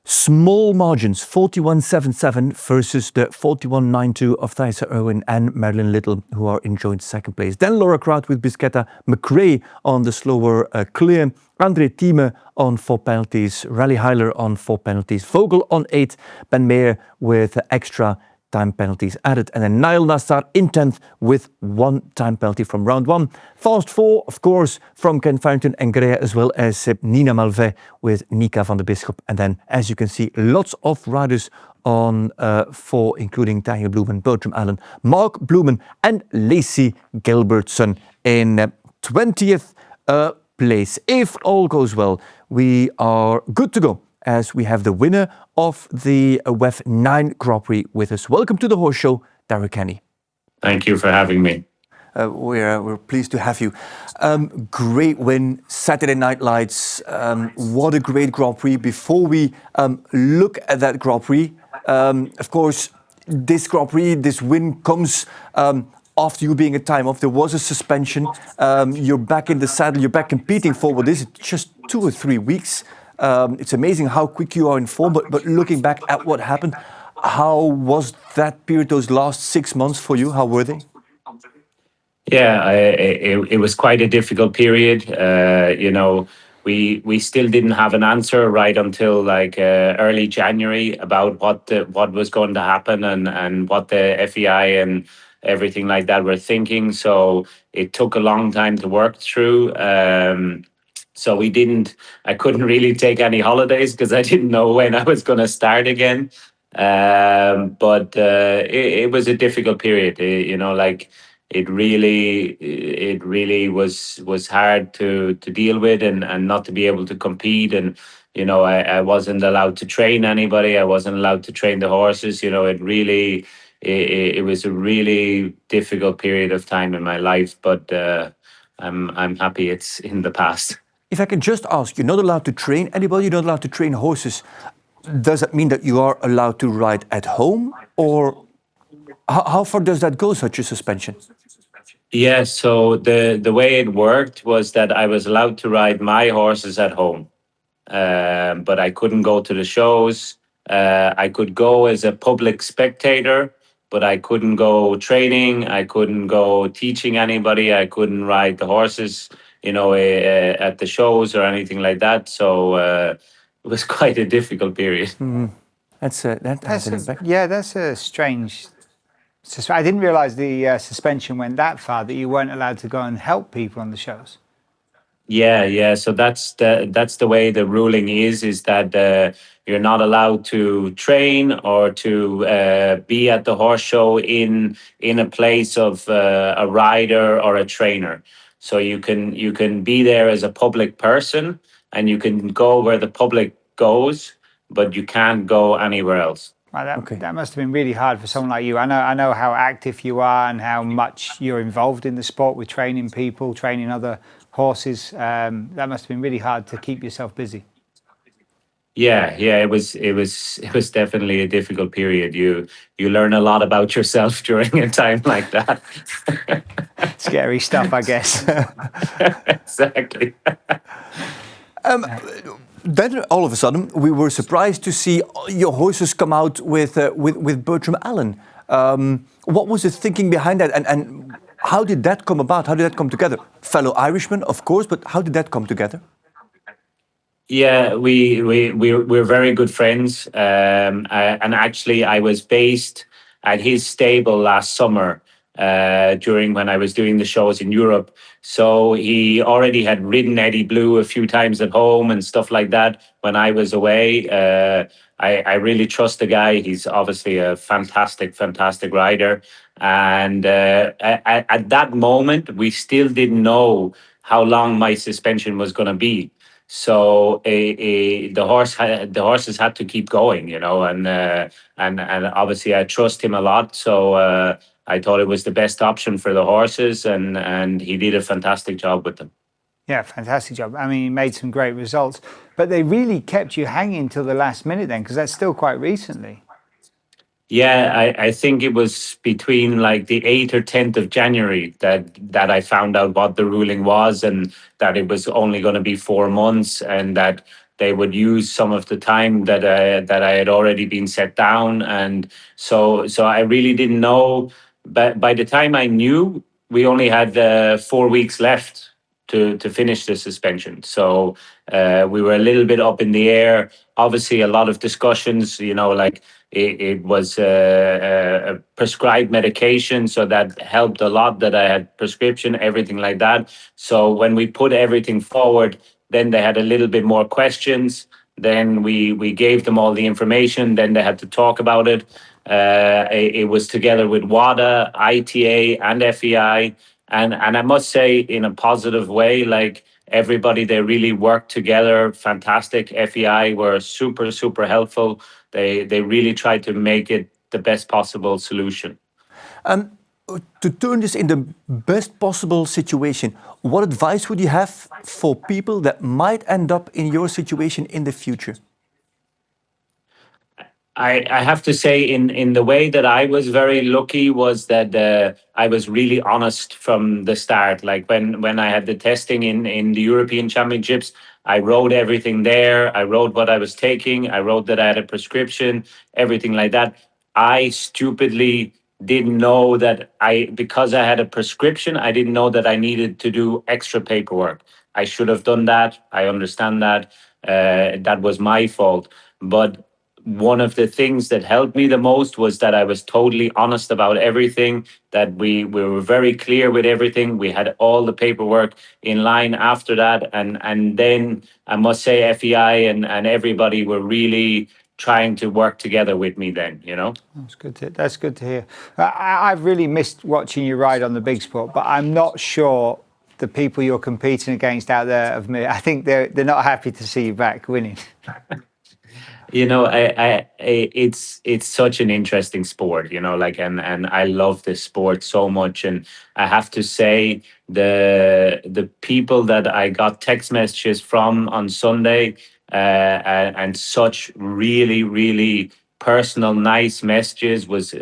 Small margins, 41.77 versus the 41.92 of Thaisa Irwin and Marilyn Little, who are in joint second place. Then Laura Kraut with Bisquetta, McRae on the slower clear, Andre Thieme on 4 penalties, Raleigh Hiler on 4 penalties, Vogel on 8, Ben Meer with extra time penalties added, and then Niall Nassar in 10th with 1 time penalty from round 1. Fast 4, of course, from Ken Farrington and Grea, as well as Nina Malvet with Nika van der Bisschop. And then, as you can see, lots of riders on 4, including Daniel Blumen, Bertram Allen, Mark Blumen, and Lacey Gilbertson in 20th place. If all goes well, we are good to go, as we have the winner of the WEF 9 Grand Prix with us. Welcome to the Horse Show, Darragh Kenny. Thank you for having me. We're pleased to have you. Great win, Saturday Night Lights. What a great Grand Prix. Before we look at that Grand Prix, Of course, this Grand Prix, this win comes after you being a time off. There was a suspension. You're back in the saddle. You're back competing for what is it, just 2 or 3 weeks. It's amazing how quick you are in form. But looking back at what happened, how was that period, those last 6 months for you? How were they? Yeah, it was quite a difficult period. We still didn't have an answer right until like early January about what was going to happen and what the FEI and everything like that were thinking. So it took a long time to work through. So I couldn't really take any holidays because I didn't know when I was going to start again. But it was a difficult period. It really was hard to deal with and not to be able to compete. And I wasn't allowed to train anybody. I wasn't allowed to train the horses. It was a really difficult period of time in my life. But I'm happy it's in the past. If I can just ask, you're not allowed to train anybody. You're not allowed to train horses. Does that mean that you are allowed to ride at home, or how far does that go, such a suspension? Yeah, so the way it worked was that I was allowed to ride my horses at home, but I couldn't go to the shows. I could go as a public spectator, but I couldn't go training. I couldn't go teaching anybody. I couldn't ride the horses, at the shows or anything like that. So it was quite a difficult period. That has an impact. Yeah, that's a strange. I didn't realise the suspension went that far, that you weren't allowed to go and help people on the shows. Yeah. So that's the way the ruling is that you're not allowed to train or to be at the horse show in a place of a rider or a trainer. So you can be there as a public person and you can go where the public goes, but you can't go anywhere else. Right, that must have been really hard for someone like you. I know how active you are and how much you're involved in the sport with training people, training other horses. That must have been really hard to keep yourself busy. Yeah, it was definitely a difficult period. You learn a lot about yourself during a time like that. Scary stuff, I guess. Exactly. Then all of a sudden we were surprised to see your horses come out with Bertram Allen. What was the thinking behind that, and how did that come about? How did that come together? Fellow Irishman, of course, but how did that come together? Yeah, we're very good friends, and actually I was based at his stable last summer during when I was doing the shows in Europe. So he already had ridden Eddie Blue a few times at home and stuff like that when I was away. I really trust the guy. He's obviously a fantastic rider. And at that moment, we still didn't know how long my suspension was going to be. So the horses had to keep going, and obviously I trust him a lot. So I thought it was the best option for the horses, and he did a fantastic job with them. Yeah, fantastic job. I mean, he made some great results, but they really kept you hanging till the last minute then, because that's still quite recently. Yeah, I think it was between like the 8th or 10th of January that I found out what the ruling was, and that it was only going to be 4 months, and that they would use some of the time that I had already been set down. And so I really didn't know. But by the time I knew, we only had 4 weeks left to finish the suspension. So we were a little bit up in the air. Obviously, a lot of discussions, like it was a prescribed medication, so that helped a lot that I had prescription, everything like that. So when we put everything forward, then they had a little bit more questions. Then we gave them all the information. Then they had to talk about it. It was together with WADA, ITA, and FEI. And I must say, in a positive way, like everybody, they really worked together. Fantastic. FEI were super helpful. They really tried to make it the best possible solution. To turn this in the best possible situation, what advice would you have for people that might end up in your situation in the future? I have to say, in the way that I was very lucky was that I was really honest from the start. Like when I had the testing in the European Championships, I wrote everything there. I wrote what I was taking. I wrote that I had a prescription, everything like that. I stupidly didn't know that because I had a prescription, I didn't know that I needed to do extra paperwork. I should have done that. I understand that. That was my fault. But one of the things that helped me the most was that I was totally honest about everything, that we were very clear with everything. We had all the paperwork in line after that. And then I must say FEI and everybody were really trying to work together with me then, you know? That's good to hear. I've really missed watching you ride on the big sport, but I'm not sure the people you're competing against out there have me. I think they're not happy to see you back winning. You know, it's such an interesting sport, you know, like, and I love this sport so much. And I have to say, the people that I got text messages from on Sunday, and such really, really personal, nice messages was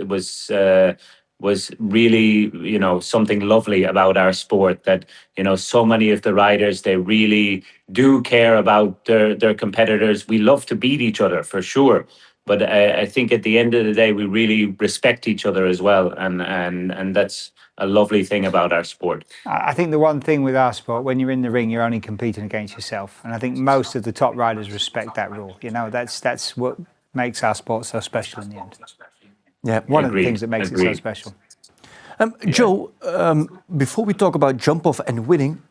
really, you know, something lovely about our sport, that, you know, so many of the riders, they really do care about their competitors. We love to beat each other for sure, but I think at the end of the day, we really respect each other as well, and that's a lovely thing about our sport. I think the one thing with our sport, when you're in the ring, you're only competing against yourself, and I think most of the top riders respect that rule. You know, that's what makes our sport so special in the end. Yeah, one of the things that makes it so special. Joe, before we talk about jump off and winning,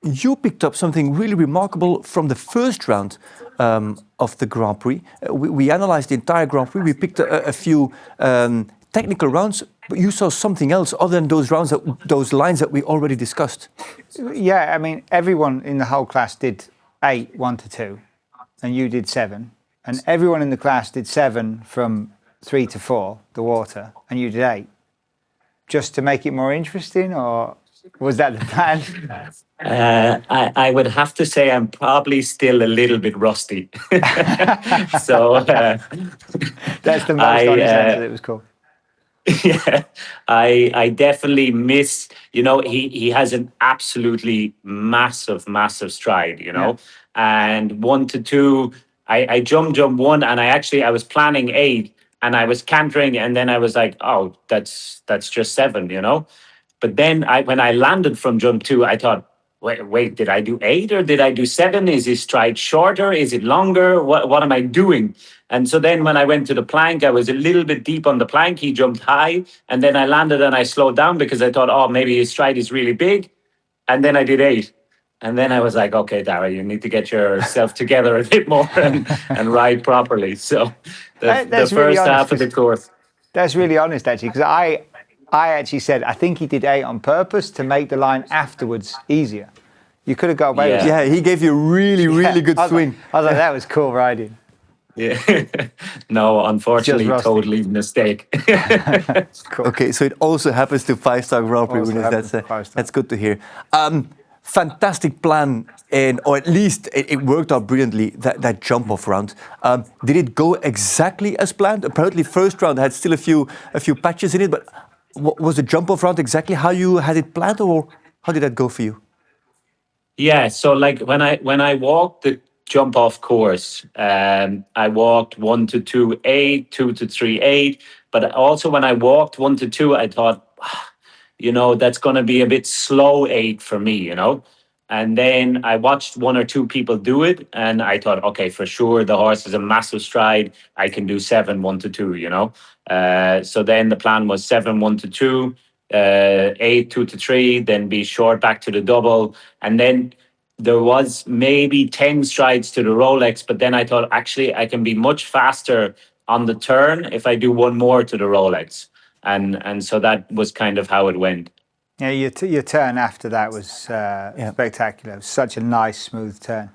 you picked up something really remarkable from the first round of the Grand Prix. We analyzed the entire Grand Prix. We picked a few technical rounds, but you saw something else other than those lines that we already discussed. Yeah, I mean, everyone in the whole class did 8, 1 to 2, and you did 7, and everyone in the class did 7 from 3 to 4, the water, and you did 8. Just to make it more interesting, or was that the plan? I would have to say I'm probably still a little bit rusty. So that's the most honest answer. It was cool. Yeah, I definitely miss. You know, he has an absolutely massive stride. You know, and 1 to 2, I jump 1, and I was planning 8. And I was cantering, and then I was like, "Oh, that's just 7," you know. But then when I landed from jump 2, I thought, "Wait, did I do 8 or did I do 7? Is his stride shorter? Is it longer? What am I doing?" And so then when I went to the plank, I was a little bit deep on the plank. He jumped high, and then I landed and I slowed down because I thought, "Oh, maybe his stride is really big." And then I did 8. And then I was like, okay, Darragh, you need to get yourself together a bit more and ride properly. So the first really half of the course. That's really honest, actually, because I actually said, I think he did 8 on purpose to make the line afterwards easier. You could have got away with it. Yeah, he gave you a really good swing. I was like, that was cool riding. Yeah. No, unfortunately, totally mistake. Cool. Okay, so it also happens to 5-star Grand Prix winners. That's good to hear. Fantastic plan, or at least it worked out brilliantly, that jump-off round. Did it go exactly as planned? Apparently, first round had still a few patches in it, but was the jump-off round exactly how you had it planned, or how did that go for you? Yeah, so like when I walked the jump-off course, I walked 1 to 2, 8, 2 to 3, 8. But also when I walked 1 to 2, I thought, you know, that's going to be a bit slow 8 for me, you know. And then I watched 1 or 2 people do it, and I thought, okay, for sure, the horse has a massive stride. I can do 7, 1 to 2, you know. So then the plan was 7, 1 to 2, 8, 2 to 3, then be short back to the double. And then there was maybe 10 strides to the Rolex, but then I thought, actually, I can be much faster on the turn if I do 1 more to the Rolex. And so that was kind of how it went. Yeah, your turn after that was spectacular. It was such a nice, smooth turn,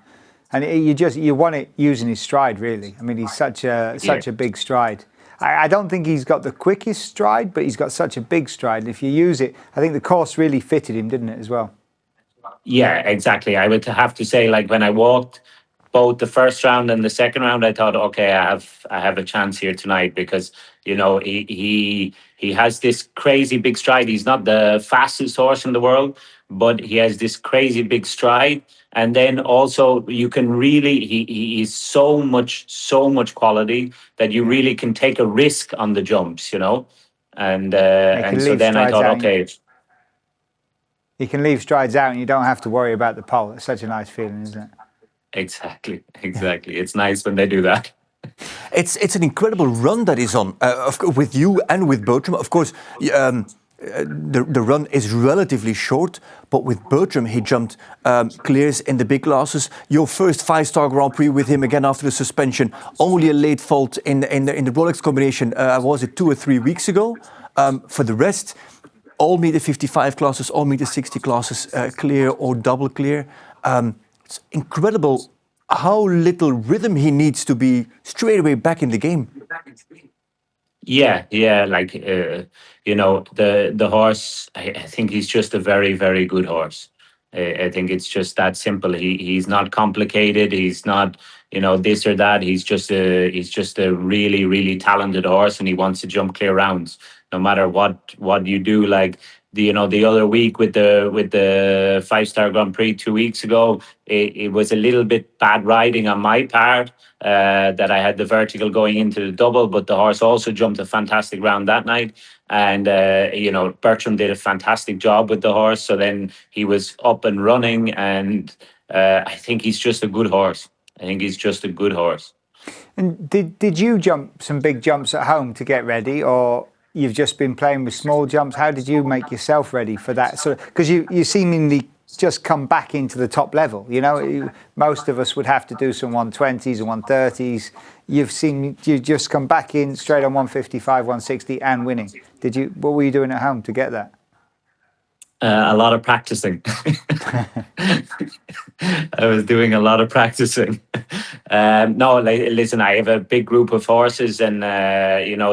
and you won it using his stride. Really, I mean, he's such a big stride. I don't think he's got the quickest stride, but he's got such a big stride. If you use it, I think the course really fitted him, didn't it, as well? Yeah, exactly. I would have to say, like when I walked both the first round and the second round, I thought, okay, I have a chance here tonight, because he has this crazy big stride. He's not the fastest horse in the world, but he has this crazy big stride. And then also you can really he is so much quality that you really can take a risk on the jumps, and so then I thought, okay. You can leave strides out and you don't have to worry about the pole. It's such a nice feeling, isn't it? Exactly. It's nice when they do that. It's an incredible run that is on with you and with Bertram. Of course, the run is relatively short, but with Bertram, he jumped clears in the big classes. Your first 5-star Grand Prix with him again after the suspension. Only a late fault in the Rolex combination. Was it 2 or 3 weeks ago? For the rest, all meter 55 classes, all meter 60 classes, clear or double clear. It's incredible how little rhythm he needs to be straight away back in the game. Yeah, like the horse. I think he's just a very, very good horse. I think it's just that simple. He's not complicated. He's not this or that. He's just a really, really talented horse, and he wants to jump clear rounds no matter what you do. Like the other week with the 5-star Grand Prix 2 weeks ago, it was a little bit bad riding on my part. That I had the vertical going into the double, but the horse also jumped a fantastic round that night. And, Bertram did a fantastic job with the horse. So then he was up and running, and I think he's just a good horse. And did you jump some big jumps at home to get ready, or you've just been playing with small jumps? How did you make yourself ready for that? So, because you seemingly just come back into the top level. Most of us would have to do some 120s and 130s. You just come back in straight on 155, 160 and winning. What were you doing at home to get that? A lot of practicing. I was doing a lot of practicing. No, listen, I have a big group of horses, and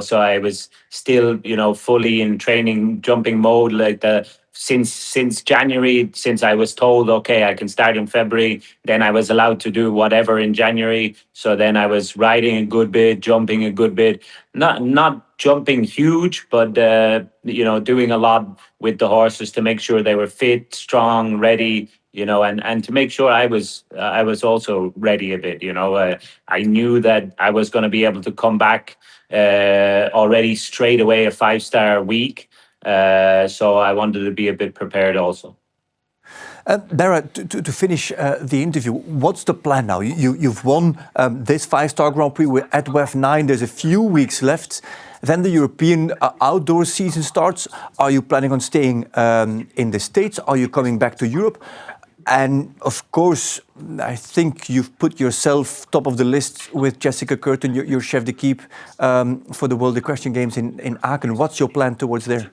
so I was still fully in training jumping mode, like since January, since I was told, okay, I can start in February, then I was allowed to do whatever in January. So then I was riding a good bit, jumping a good bit, not jumping huge, but doing a lot with the horses to make sure they were fit, strong, ready, and to make sure I was also ready a bit. I knew that I was going to be able to come back already straight away a 5-star week. So I wanted to be a bit prepared also. Darragh, to finish the interview, what's the plan now? You've won this 5-star Grand Prix at WEF9. There's a few weeks left. Then the European outdoor season starts. Are you planning on staying in the States? Are you coming back to Europe? And of course, I think you've put yourself top of the list with Jessica Curtin, your chef d'équipe, for the World Equestrian Games in Aachen. What's your plan towards there?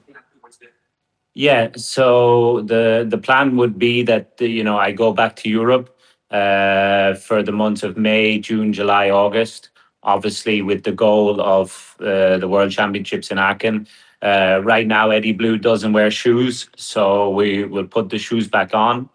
Yeah, so the plan would be that I go back to Europe for the months of May, June, July, August, obviously with the goal of the World Championships in Aachen. Right now, Eddie Blue doesn't wear shoes, so we will put the shoes back on,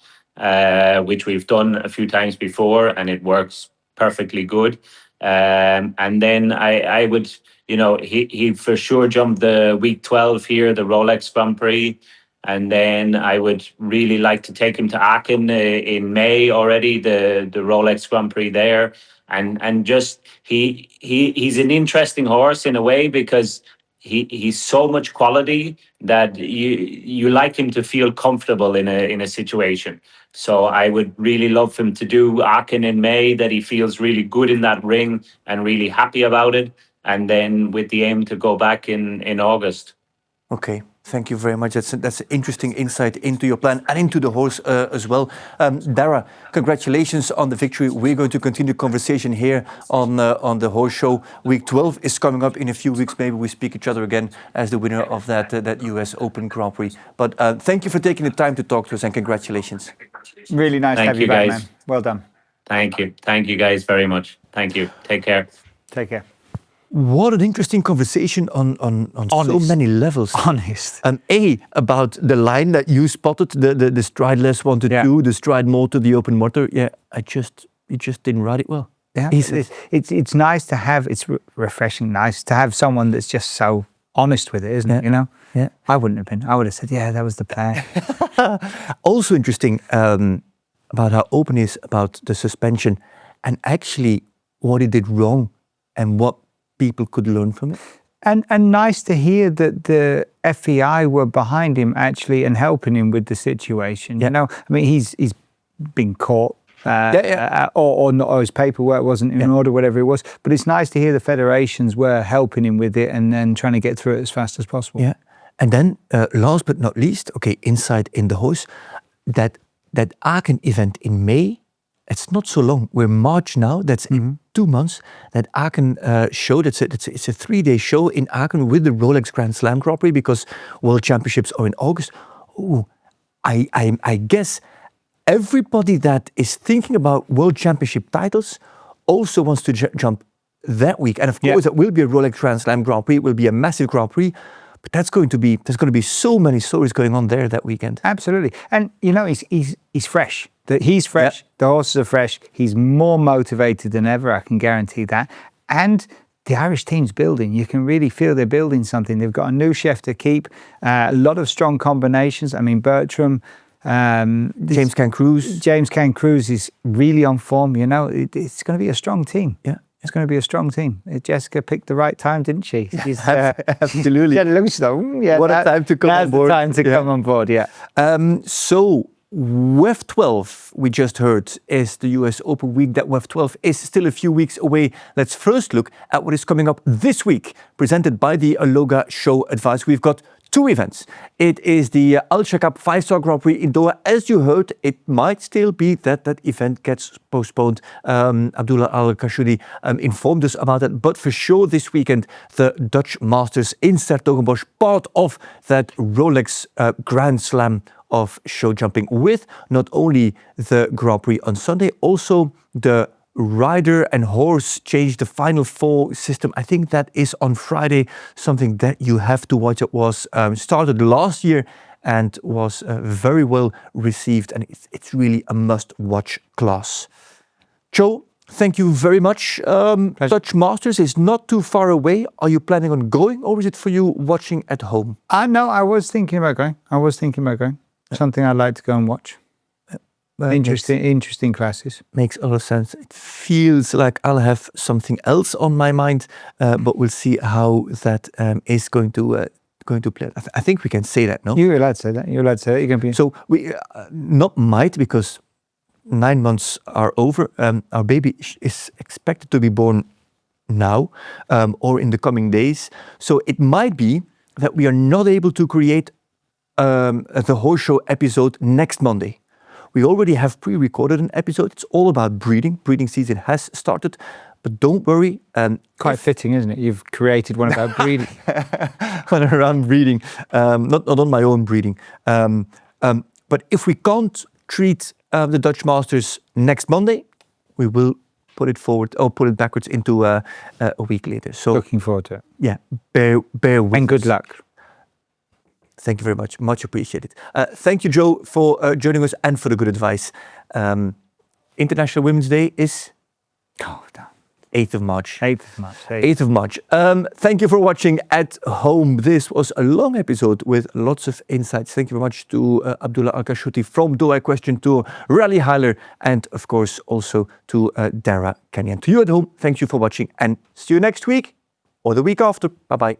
which we've done a few times before, and it works perfectly good. And then I would, he for sure jumped the week 12 here, the Rolex Grand Prix. And then I would really like to take him to Aachen in May already, the Rolex Grand Prix there. And just he's an interesting horse in a way, because he's so much quality that you like him to feel comfortable in a situation. So I would really love him to do Aachen in May, that he feels really good in that ring and really happy about it. And then with the aim to go back in August. Okay, thank you very much. That's an interesting insight into your plan and into the horse as well. Darragh, congratulations on the victory. We're going to continue conversation here on the horse show. Week 12 is coming up in a few weeks. Maybe we speak each other again as the winner of that US Open Grand Prix. But thank you for taking the time to talk to us, and congratulations. Really nice to have you back, man. Well done. Thank you. Thank you guys very much. Thank you. Take care. Take care. What an interesting conversation on so many levels. Honest. About the line that you spotted, the strideless 1 to 2, the stride motor, the open motor. Yeah, I just you just didn't ride it well. Yeah, it's nice to have. It's refreshing, nice to have someone that's just so honest with it, isn't it? You know. Yeah. I wouldn't have been. I would have said, yeah, that was the plan. Also interesting about how open he is about the suspension and actually what he did wrong and what people could learn from it. And nice to hear that the FEI were behind him actually and helping him with the situation. You know, I mean, he's been caught. Or his paperwork wasn't in order, whatever it was. But it's nice to hear the federations were helping him with it and then trying to get through it as fast as possible. Yeah, and then last but not least, inside in the horse, that Aachen event in May. It's not so long. We're March now. That's in 2 months. That Aachen show. It's a 3-day show in Aachen with the Rolex Grand Slam Grand Prix because World Championships are in August. Oh, I guess everybody that is thinking about World Championship titles also wants to jump that week. And of course, it will be a Rolex Grand Slam Grand Prix. It will be a massive Grand Prix. But there's going to be so many stories going on there that weekend. Absolutely. And, you know, he's fresh. He's fresh. The horses are fresh. He's more motivated than ever. I can guarantee that. And the Irish team's building. You can really feel they're building something. They've got a new chef to keep. A lot of strong combinations. I mean, Bertram... James Can-Cruz. James Can-Cruz is really on form, you know. It's going to be a strong team. Yeah. It's going to be a strong team. Jessica picked the right time, didn't she? She's, absolutely. What a time to come on board. Now's the time to come on board, So, WEF 12, we just heard, is the US Open week. That WEF 12 is still a few weeks away. Let's first look at what is coming up this week, presented by the Aloga Show Advice. We've got 2 events. It is the Al Shakab 5-Star Grand Prix in Doha. As you heard, it might still be that event gets postponed. Abdullah Al-Kashouti informed us about that. But for sure this weekend, the Dutch Masters in 's-Hertogenbosch, part of that Rolex Grand Slam of show jumping, with not only the Grand Prix on Sunday, also the rider and horse change, the Final Four system. I think that is on Friday, something that you have to watch. It was started last year and was very well received, and it's really a must-watch class. Joe, thank you very much. Dutch Masters is not too far away. Are you planning on going, or is it for you watching at home? No, I was thinking about going. Something I'd like to go and watch. Interesting classes. Makes a lot of sense. It feels like I'll have something else on my mind, but we'll see how that is going to play. I think we can say that, no? You're allowed to say that. You're going to be. So we not might, because 9 months are over. Our baby is expected to be born now or in the coming days. So it might be that we are not able to create the horse show episode next Monday. We already have pre-recorded an episode. It's all about breeding. Breeding season has started, but don't worry. Quite fitting, isn't it? You've created one about breeding. One around breeding, not on my own breeding. But if we can't treat the Dutch Masters next Monday, we will put it forward or put it backwards into a week later. So looking forward to it. Yeah, bear with and good us. luck. Thank you very much. Much appreciated. Thank you, Joe, for joining us and for the good advice. International Women's Day is 8th of March. 8th of March. Thank you for watching at home. This was a long episode with lots of insights. Thank you very much to Abdullah Al-Kashouti from Doha Equestrian Tour, Raleigh Hiler, and of course also to Darragh Kenny. And to you at home, thank you for watching and see you next week or the week after. Bye-bye.